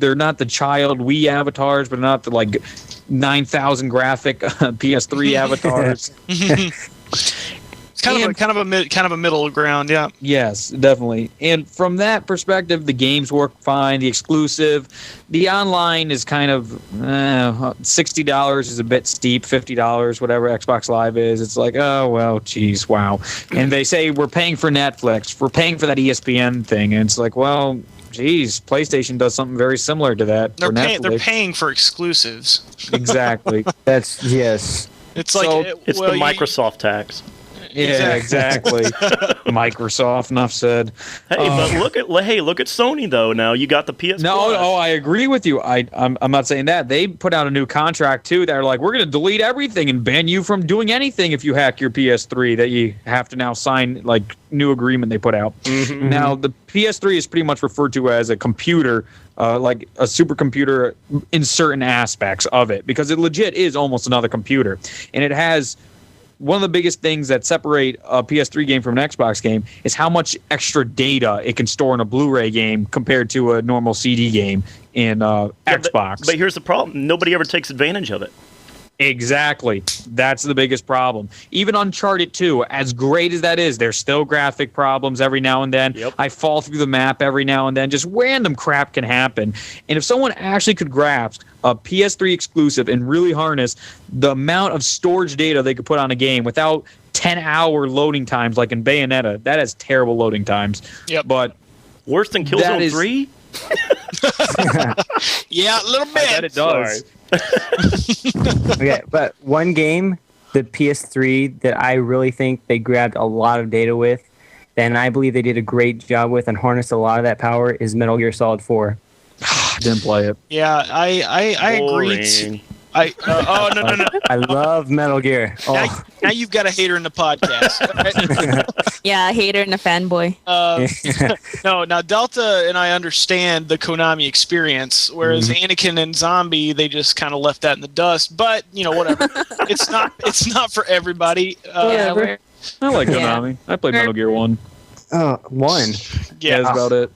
they're not the child Wii avatars, but not the like 9,000 graphic PS3 avatars. It's kind of a middle ground, yeah. Yes, definitely. And from that perspective, the games work fine. The exclusive, the online is kind of $60 is a bit steep. $50, whatever Xbox Live is. It's like, oh well, geez, wow. And they say we're paying for Netflix, we're paying for that ESPN thing, and it's like, well, geez, PlayStation does something very similar to that. They're paying for exclusives. Exactly. That's yes. It's like it's the Microsoft tax. Yeah, exactly. Microsoft, enough said. Hey, but look at Sony though. Now you got the PS. No, I agree with you. I'm not saying that. They put out a new contract too. They're like, we're going to delete everything and ban you from doing anything if you hack your PS3. That you have to now sign like new agreement they put out. Mm-hmm. Now the PS3 is pretty much referred to as a computer. Like a supercomputer in certain aspects of it, because it legit is almost another computer, and it has. One of the biggest things that separate a PS3 game from an Xbox game is how much extra data it can store in a Blu-ray game compared to a normal CD game in Xbox. But here's the problem. Nobody ever takes advantage of it. Exactly. That's the biggest problem. Even Uncharted 2, as great as that is, there's still graphic problems every now and then. Yep. I fall through the map every now and then. Just random crap can happen. And if someone actually could grasp a PS3 exclusive and really harness the amount of storage data they could put on a game without 10-hour loading times like in Bayonetta, that has terrible loading times. Yep. But worse than Killzone 3? Yeah, a little bit. I bet it does. Okay, but one game, the PS3, that I really think they grabbed a lot of data with, and I believe they did a great job with and harnessed a lot of that power, is Metal Gear Solid 4. Didn't play it. Yeah, I agree. No. I love Metal Gear. Oh. Now you've got a hater in the podcast. Right? Yeah, a hater and a fanboy. No, now Delta and I understand the Konami experience, whereas Anakin and Zombie, they just kind of left that in the dust. But whatever. It's not for everybody. I like Konami. I played Metal Gear 1. Oh, 1. Yeah, that's about it.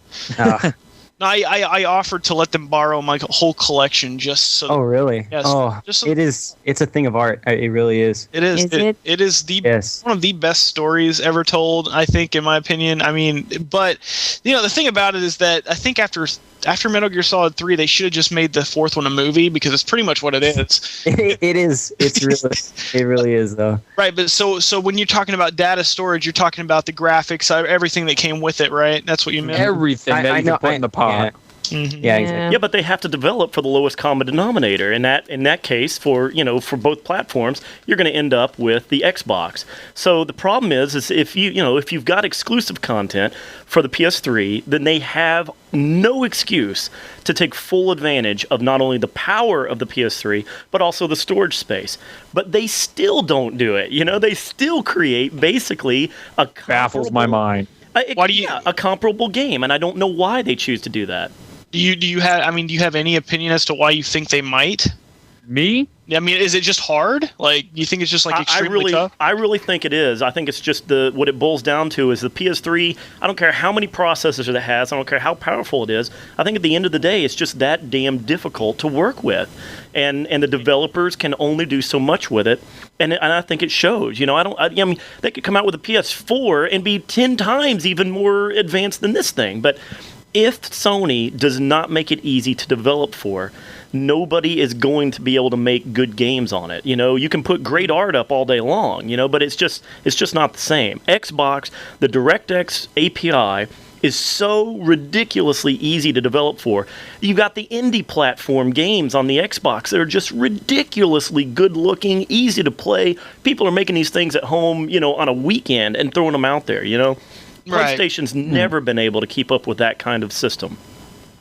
No, I offered to let them borrow my whole collection just so. Oh, really? Yes. Just so, It's a thing of art. It really is. It is. It is one of the best stories ever told, I think, in my opinion. I mean, but the thing about it is that I think after Metal Gear Solid 3, they should have just made the fourth one a movie, because it's pretty much what it is. It is. It really is, though. Right, but so when you're talking about data storage, you're talking about the graphics, everything that came with it, right? That's what you meant. Everything that you can put in the pod. Yeah. Mm-hmm. Yeah, exactly. Yeah, but they have to develop for the lowest common denominator. In that case, for both platforms, you're going to end up with the Xbox. So the problem is if you've got exclusive content for the PS3, then they have no excuse to take full advantage of not only the power of the PS3 but also the storage space. But they still don't do it. They still create basically a baffles my mind. A comparable game, and I don't know why they choose to do that. Do you have any opinion as to why you think they might? Me? I mean, is it just hard? Like, you think it's just like extremely tough? I really think it is. I think it's just what it boils down to is the PS3. I don't care how many processors it has. I don't care how powerful it is. I think at the end of the day, it's just that damn difficult to work with, and the developers can only do so much with it. And I think it shows. I mean, they could come out with a PS4 and be 10 times even more advanced than this thing, but if Sony does not make it easy to develop for, nobody is going to be able to make good games on it. You can put great art up all day long, but it's just not the same. Xbox, the DirectX API is so ridiculously easy to develop for. You got the indie platform games on the Xbox that are just ridiculously good looking, easy to play. People are making these things at home, on a weekend and throwing them out there, PlayStation's never been able to keep up with that kind of system.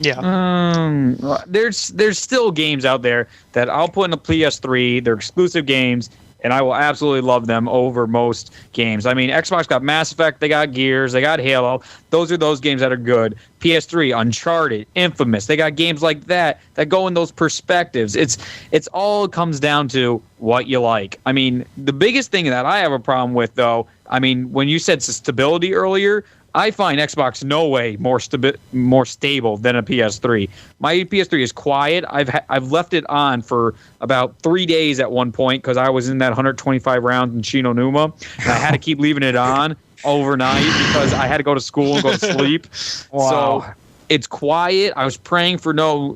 Yeah. There's still games out there that I'll put in a PS3. They're exclusive games, and I will absolutely love them over most games. I mean, Xbox got Mass Effect, they got Gears, they got Halo. Those are those games that are good. PS3, Uncharted, Infamous, they got games like that go in those perspectives. It's all comes down to what you like. I mean, the biggest thing that I have a problem with, though, I mean, when you said stability earlier, I find Xbox no way more stable than a PS3. My PS3 is quiet. I've left it on for about 3 days at one point because I was in that 125 rounds in Shinonuma, and I had to keep leaving it on overnight because I had to go to school and go to sleep. Wow. So it's quiet. I was praying for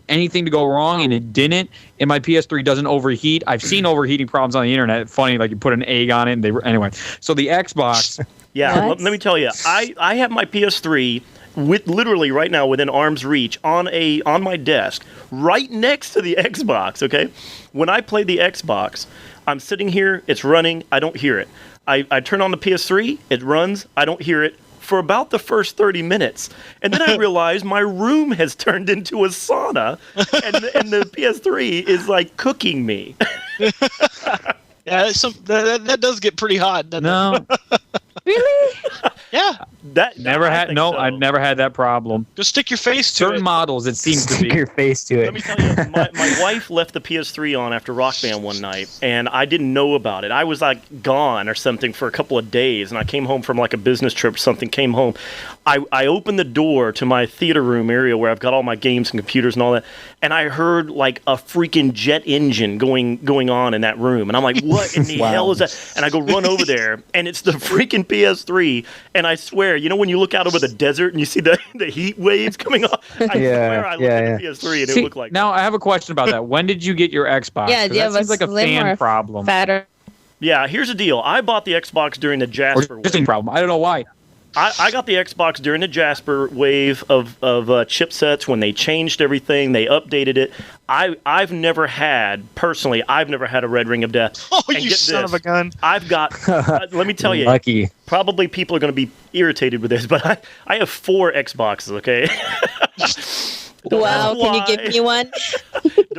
anything to go wrong, and it didn't. And my PS3 doesn't overheat. I've seen overheating problems on the internet. Funny, like you put an egg on it, and anyway. So the Xbox. Yeah, let me tell you, I have my PS3 literally right now within arm's reach on my desk, right next to the Xbox. Okay, when I play the Xbox, I'm sitting here, it's running, I don't hear it. I turn on the PS3, it runs, I don't hear it for about the first 30 minutes, and then I realize my room has turned into a sauna, and the PS3 is like cooking me. Yeah, that does get pretty hot. No. Really? Yeah. I've never had that problem. Just stick your face to certain models. It seems to be. Stick your face to it. Let me tell you, my wife left the PS3 on after Rock Band one night, and I didn't know about it. I was like gone or something for a couple of days, and I came home from like a business trip or something. Came home, I opened the door to my theater room area where I've got all my games and computers and all that, and I heard like a freaking jet engine going on in that room, and I'm like, what in the hell is that? And I go run over there, and it's the freaking PS3, and I swear, when you look out over the desert and you see the heat waves coming off, I swear I looked at the PS3 and it looked like now that. I have a question about that. When did you get your Xbox? Yeah, do you have seems like a fan problem. Fatter? Yeah, here's the deal. I bought the Xbox during the Jasper wave. Problem. I don't know why. I got the Xbox during the Jasper wave of chipsets when they changed everything, they updated it. I've never had a Red Ring of Death. Oh, and you son of a gun! I've got. Let me tell you. Lucky. Probably people are going to be irritated with this, but I have 4 Xboxes. Okay. Wow, can you give me one?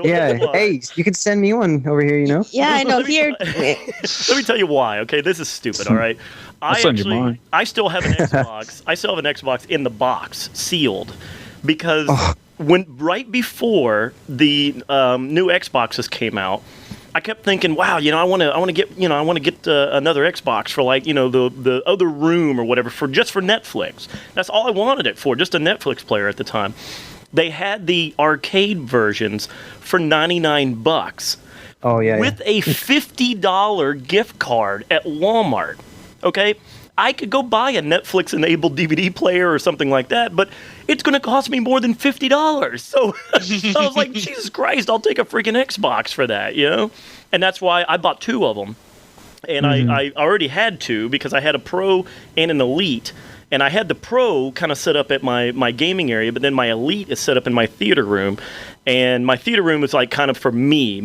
Yeah, hey, you can send me one over here, Yeah, I know. Here. Let me tell you why, okay? This is stupid, all right? I still have an Xbox. I still have an Xbox in the box, sealed, because right before the new Xboxes came out, I kept thinking, wow, I want to get another Xbox for like, the other room or whatever just for Netflix. That's all I wanted it for, just a Netflix player at the time. they had the arcade versions for $99. Oh yeah. With a $50 gift card at Walmart. Okay? I could go buy a Netflix-enabled DVD player or something like that, but it's going to cost me more than $50. So I was like, Jesus Christ, I'll take a freaking Xbox for that, you know? And that's why I bought 2 of them. And I already had 2 because I had a Pro and an Elite. And I had the Pro kind of set up at my gaming area, but then my Elite is set up in my theater room. And my theater room is like kind of for me.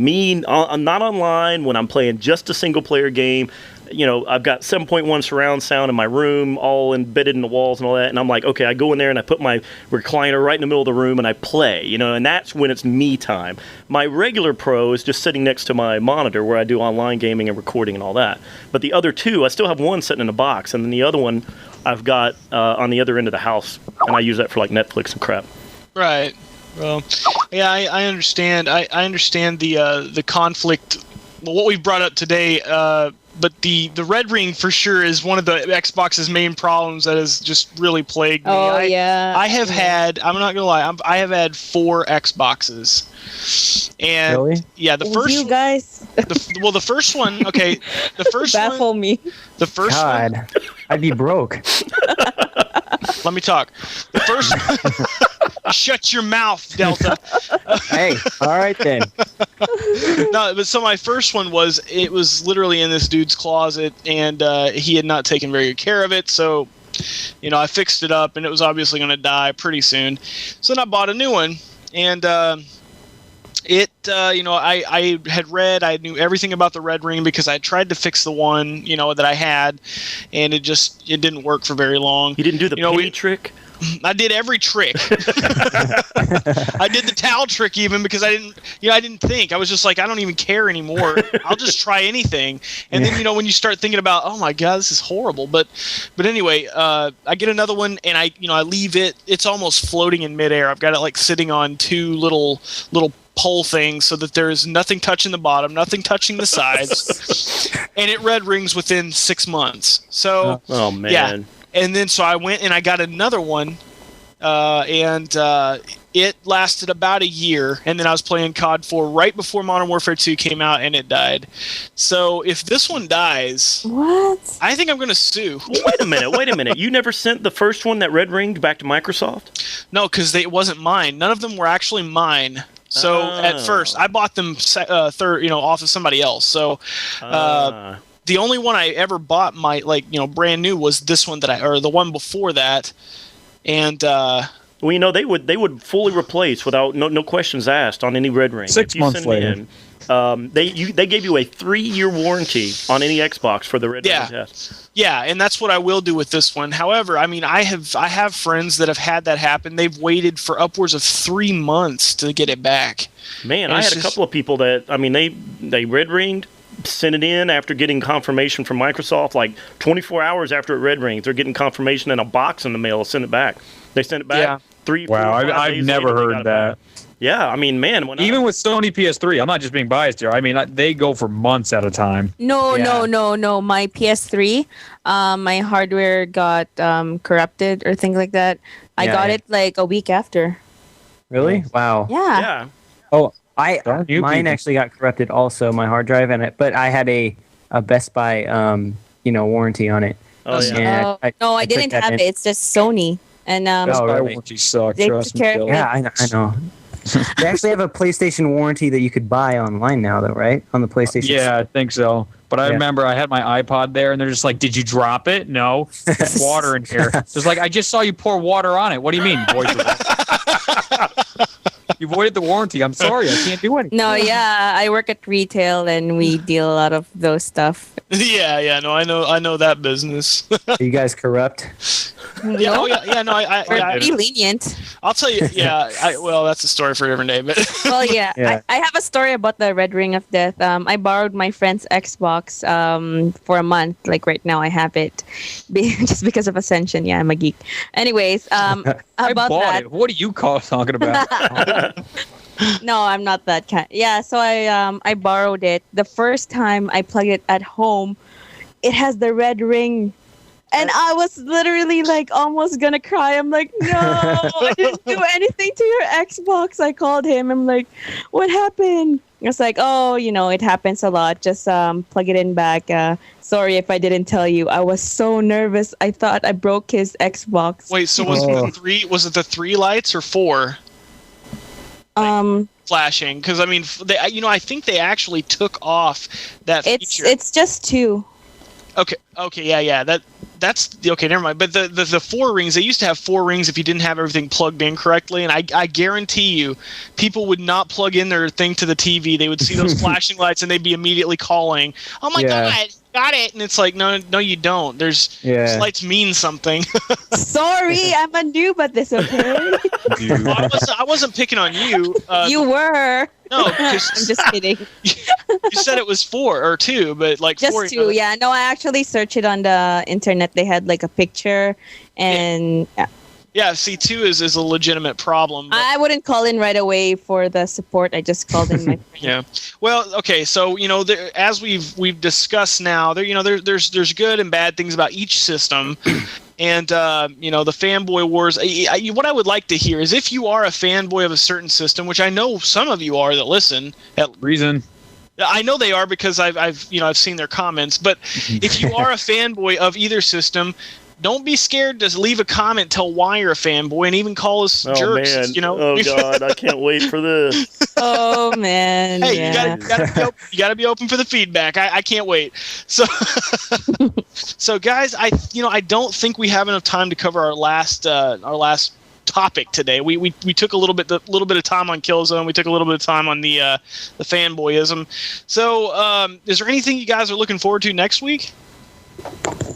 I'm not online when I'm playing just a single-player game. You know, I've got 7.1 surround sound in my room, all embedded in the walls and all that. And I'm like, okay, I go in there and I put my recliner right in the middle of the room and I play, you know, and that's when it's me time. My regular Pro is just sitting next to my monitor where I do online gaming and recording and all that. But the other 2, I still have one sitting in a box, and then the other one I've got on the other end of the house, and I use that for like Netflix and crap. Right. Well, yeah, I understand. I understand the conflict. Well, what we've brought up today. But the Red Ring for sure is one of the Xbox's main problems that has just really plagued me. Oh, yeah. I have had, I'm not going to lie, I have had 4 Xboxes. And really? Yeah, the first you guys the first one, okay, the first baffle one, me. The first God, one, I'd be broke. let me talk. The first shut your mouth, Delta. Hey, all right then. No, but so my first one was literally in this dude's closet, and he had not taken very good care of it. So, you know, I fixed it up, and it was obviously going to die pretty soon. So then I bought a new one, and you know, I had read, I knew everything about the Red Ring because I tried to fix the one, you know, that I had, and it didn't work for very long. You didn't do the penny trick? I did every trick. I did the towel trick even because I didn't think. I was just like, I don't even care anymore. I'll just try anything. And then, you know, when you start thinking about, oh my God, this is horrible. But anyway, I get another one and I leave it. It's almost floating in midair. I've got it like sitting on 2 little pole things so that there's nothing touching the bottom, nothing touching the sides. And it red rings within 6 months. So, oh man. Yeah. And then so I went and I got another one, and it lasted about a year. And then I was playing COD 4 right before Modern Warfare 2 came out, and it died. So if this one dies, what? I think I'm going to sue. Wait a minute. You never sent the first one that red ringed back to Microsoft? No, because it wasn't mine. None of them were actually mine. So at first, I bought them off of somebody else. So. The only one I ever bought brand new was this one or the one before that, and well, you know, they would fully replace without no questions asked on any red ring. 6 months later, they gave you a 3-year warranty on any Xbox for the red ring test. Yeah, and that's what I will do with this one. However, I mean, I have friends that have had that happen. They've waited for upwards of 3 months to get it back. Man, I had a couple of people that they red ringed. Sent it in after getting confirmation from Microsoft, like 24 hours after it red rings. They're getting confirmation in a box in the mail. Send it back. They sent it back 3. Wow, I've never heard that. Yeah, I mean, man. Even with Sony PS3, I'm not just being biased here. I mean, they go for months at a time. No. My PS3, my hardware got corrupted or things like that. I got it like a week after. Really? Wow. Yeah. Oh. Mine actually got corrupted also, my hard drive, but I had a Best Buy warranty on it. Oh yeah. I didn't have it. It's just Sony, and Best Buy warranty sucks. they took care of it. Yeah, I know. They actually have a PlayStation warranty that you could buy online now, though, right? On the PlayStation. Yeah, I think so. But I remember I had my iPod there, and they're just like, "Did you drop it? No, there's water in here." It's like, I just saw you pour water on it. What do you mean, boys? You voided the warranty. I'm sorry, I can't do anything. No, yeah, I work at retail and we deal a lot of those stuff. Yeah, no, I know that business. Are you guys corrupt? No. I be lenient. I'll tell you. Yeah, well, that's a story for a different day. But well, yeah. I have a story about the Red Ring of Death. I borrowed my friend's Xbox for a month. Like right now, I have it just because of Ascension. Yeah, I'm a geek. Anyways, I about bought that. it. What are you talking about? No, I'm not that kind. Yeah, so I borrowed it. The first time I plugged it at home, it has the red ring. And I was literally like almost gonna cry. I'm like, no, I didn't do anything to your Xbox. I called him. I'm like, what happened? It's like, oh, it happens a lot. Just plug it in back. Sorry if I didn't tell you. I was so nervous. I thought I broke his Xbox. Wait, so was it the three? Was it the 3 lights or 4? Flashing, because I mean, I think they actually took off that feature. It's just 2. Okay, yeah. That's okay. Never mind. But the 4 rings, they used to have 4 rings if you didn't have everything plugged in correctly, and I guarantee you, people would not plug in their thing to the TV. They would see those flashing lights and they'd be immediately calling, "Oh my god, got it!" And it's like, no, you don't. Those lights mean something. Sorry, I'm a noob at this. Okay. Well, I wasn't picking on you. You were. No, I'm just kidding. You said it was 4 or 2, but like just 4. 2. Yeah, no, I actually searched it on the internet. They had like a picture, and yeah. See, 2 is a legitimate problem. I wouldn't call in right away for the support. I just called in my friend. Yeah. Well, okay. So as we've discussed now, there's good and bad things about each system. And, the fanboy wars, what I would like to hear is if you are a fanboy of a certain system, which I know some of you are that listen. Reason. I know they are because I've seen their comments. But if you are a fanboy of either system, don't be scared to leave a comment, tell why you're a fanboy, and even call us jerks. Man. Oh, God, I can't wait for this. Oh, man. Hey, you gotta be open for the feedback. I can't wait. So guys, I don't think we have enough time to cover our last topic today. We took a little bit of time on Killzone. We took a little bit of time on the fanboyism. So, is there anything you guys are looking forward to next week?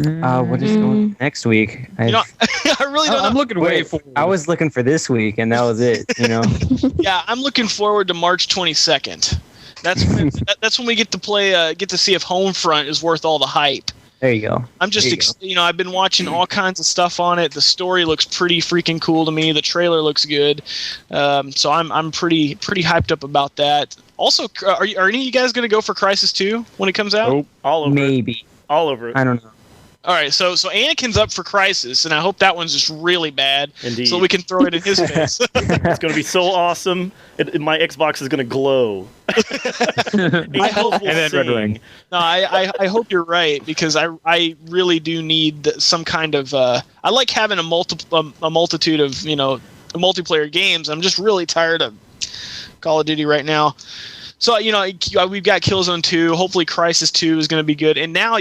What is going next week? I really don't know. I'm looking way forward. I was looking for this week, and that was it. Yeah, I'm looking forward to March 22nd. That's when we get to play. Get to see if Homefront is worth all the hype. There you go. I'm just, I've been watching all kinds of stuff on it. The story looks pretty freaking cool to me. The trailer looks good. So I'm pretty hyped up about that. Also, are any of you guys going to go for Crysis 2 when it comes out? Nope. All over Maybe. it. All over it. I don't know. All right, so Anakin's up for Crysis, and I hope that one's just really bad. Indeed. So we can throw it in his face. It's going to be so awesome. My Xbox is going to glow. I hope we'll and then Red Ring. No, I hope you're right, because I really do need some kind of. I like having a multitude of multiplayer games. I'm just really tired of Call of Duty right now. So, we've got Killzone 2. Hopefully Crysis 2 is going to be good. And now,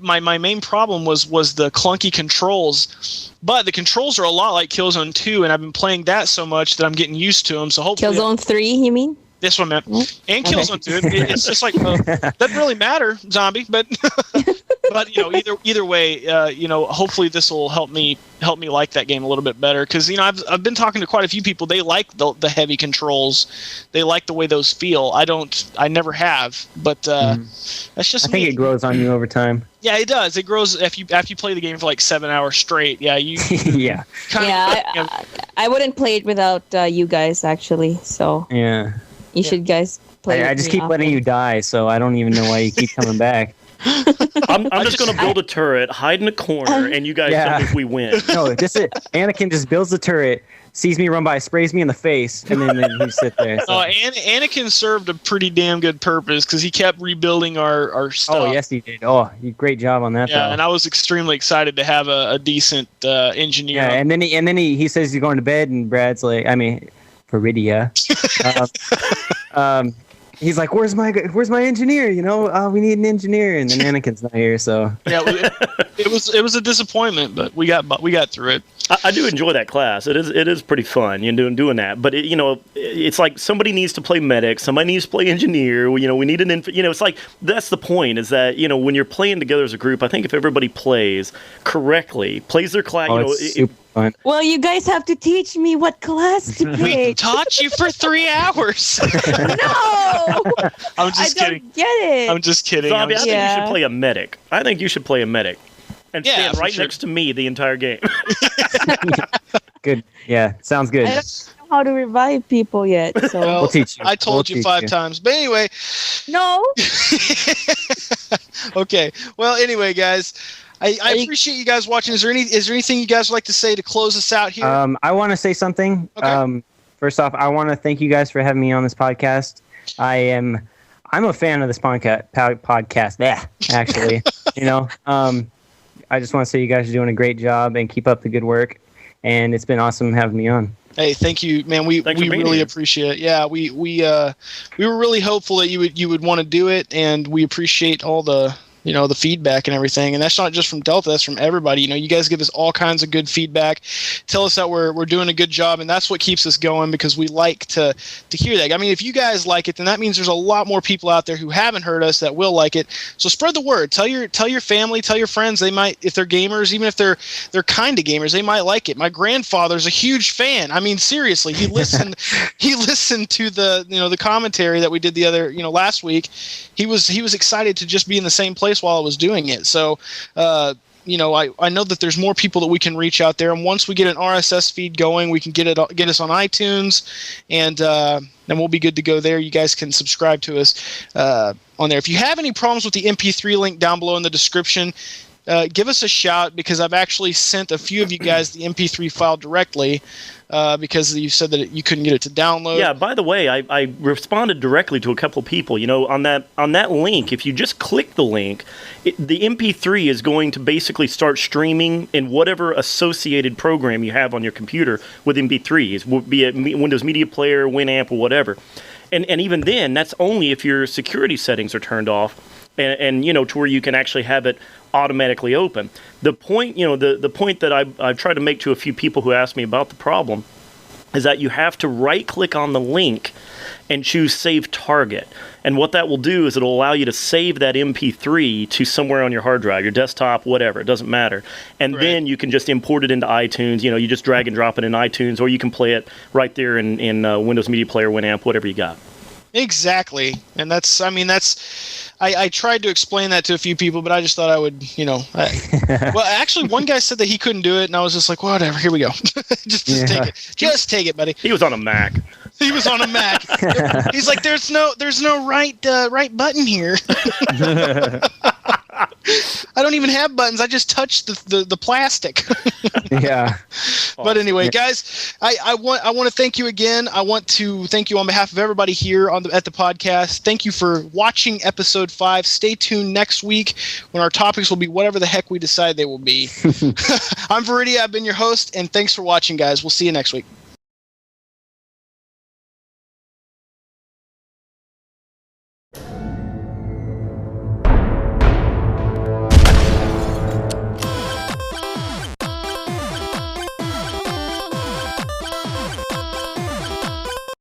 my main problem was the clunky controls. But the controls are a lot like Killzone 2, and I've been playing that so much that I'm getting used to them. So hopefully Killzone 3, you mean? This one, man. And Killzone 2. It's just like, doesn't really matter, zombie. But either way, hopefully this will help me like that game a little bit better, because I've been talking to quite a few people. They like the heavy controls. They like the way those feel. I never have, but that's just. I think it grows on you over time. Yeah, it does. It grows after you play the game for like 7 hours straight. Yeah, you. Yeah. I wouldn't play it without you guys actually. So. Yeah. You should guys play. I just keep letting you die, so I don't even know why you keep coming back. I'm just going to build a turret, hide in a corner, and you guys tell me if we win. No, just it. Anakin just builds the turret, sees me run by, sprays me in the face, and then he sits there. So. Anakin served a pretty damn good purpose, because he kept rebuilding our stuff. Oh, yes, he did. Oh, great job on that. Yeah, though. and I was extremely excited to have a decent engineer. Yeah, and then he says he's going to bed, and Brad's like, Viridia. He's like, "Where's my engineer? We need an engineer." And then Anakin's not here, so yeah, it was a disappointment, but we got through it. I do enjoy that class. It is pretty fun, doing that. But it's like somebody needs to play medic, somebody needs to play engineer. We need an it's like that's the point. Is that when you're playing together as a group, I think if everybody plays correctly, plays their class, it's super fun. Well, you guys have to teach me what class to pick. We taught you for 3 hours. No, I'm just kidding. Don't get it. I'm just kidding. Zombie, I think you should play a medic. I think you should play a medic. And stand right next to me the entire game. Good. Yeah, sounds good. I don't know how to revive people yet. So we'll teach you. I told you 5 times. But anyway. No. Okay. Well, anyway, guys. I appreciate you guys watching. Is there anything you guys would like to say to close us out here? I want to say something. Okay. First off, I want to thank you guys for having me on this podcast. I'm a fan of this podcast. Yeah, actually, I just want to say you guys are doing a great job and keep up the good work. And it's been awesome having me on. Hey, thank you, man. We really appreciate it. Yeah, we were really hopeful that you would want to do it, and we appreciate all the the feedback and everything. And that's not just from Delta, that's from everybody. You guys give us all kinds of good feedback, tell us that we're doing a good job, and that's what keeps us going, because we like to hear that. I mean, if you guys like it, then that means there's a lot more people out there who haven't heard us that will like it. So spread the word. Tell your family, tell your friends. They might, if they're gamers, even if they're kind of gamers, they might like it. My grandfather's a huge fan. I mean, seriously, he listened to the the commentary that we did the other last week. He was excited to just be in the same place while I was doing it. So, I know that there's more people that we can reach out there. And once we get an RSS feed going, we can get us on iTunes, and then we'll be good to go there. You guys can subscribe to us on there. If you have any problems with the MP3 link down below in the description, give us a shout, because I've actually sent a few of you guys the MP3 file directly, because you said that you couldn't get it to download. Yeah, by the way, I responded directly to a couple of people. On that link, if you just click the link, the MP3 is going to basically start streaming in whatever associated program you have on your computer with MP3s, be it Windows Media Player, Winamp, or whatever. And even then, that's only if your security settings are turned off, and to where you can actually have it automatically open. The point, the point that I've tried to make to a few people who asked me about the problem is that you have to right-click on the link and choose Save Target. And what that will do is it'll allow you to save that MP3 to somewhere on your hard drive, your desktop, whatever. It doesn't matter. And then you can just import it into iTunes. You just drag and drop it in iTunes, or you can play it right there in Windows Media Player, Winamp, whatever you got. Exactly. And I tried to explain that to a few people, but I just thought I would, well, actually, one guy said that he couldn't do it, and I was just like, whatever, here we go. just take it. Just take it, buddy. He was on a Mac. He was on a Mac. He's like, there's no right button here. I don't even have buttons. I just touched the plastic. Yeah. But anyway, guys, I want to thank you again. I want to thank you on behalf of everybody here at the podcast. Thank you for watching episode 5. Stay tuned next week when our topics will be whatever the heck we decide they will be. I'm Veridia. I've been your host, and thanks for watching, guys. We'll see you next week.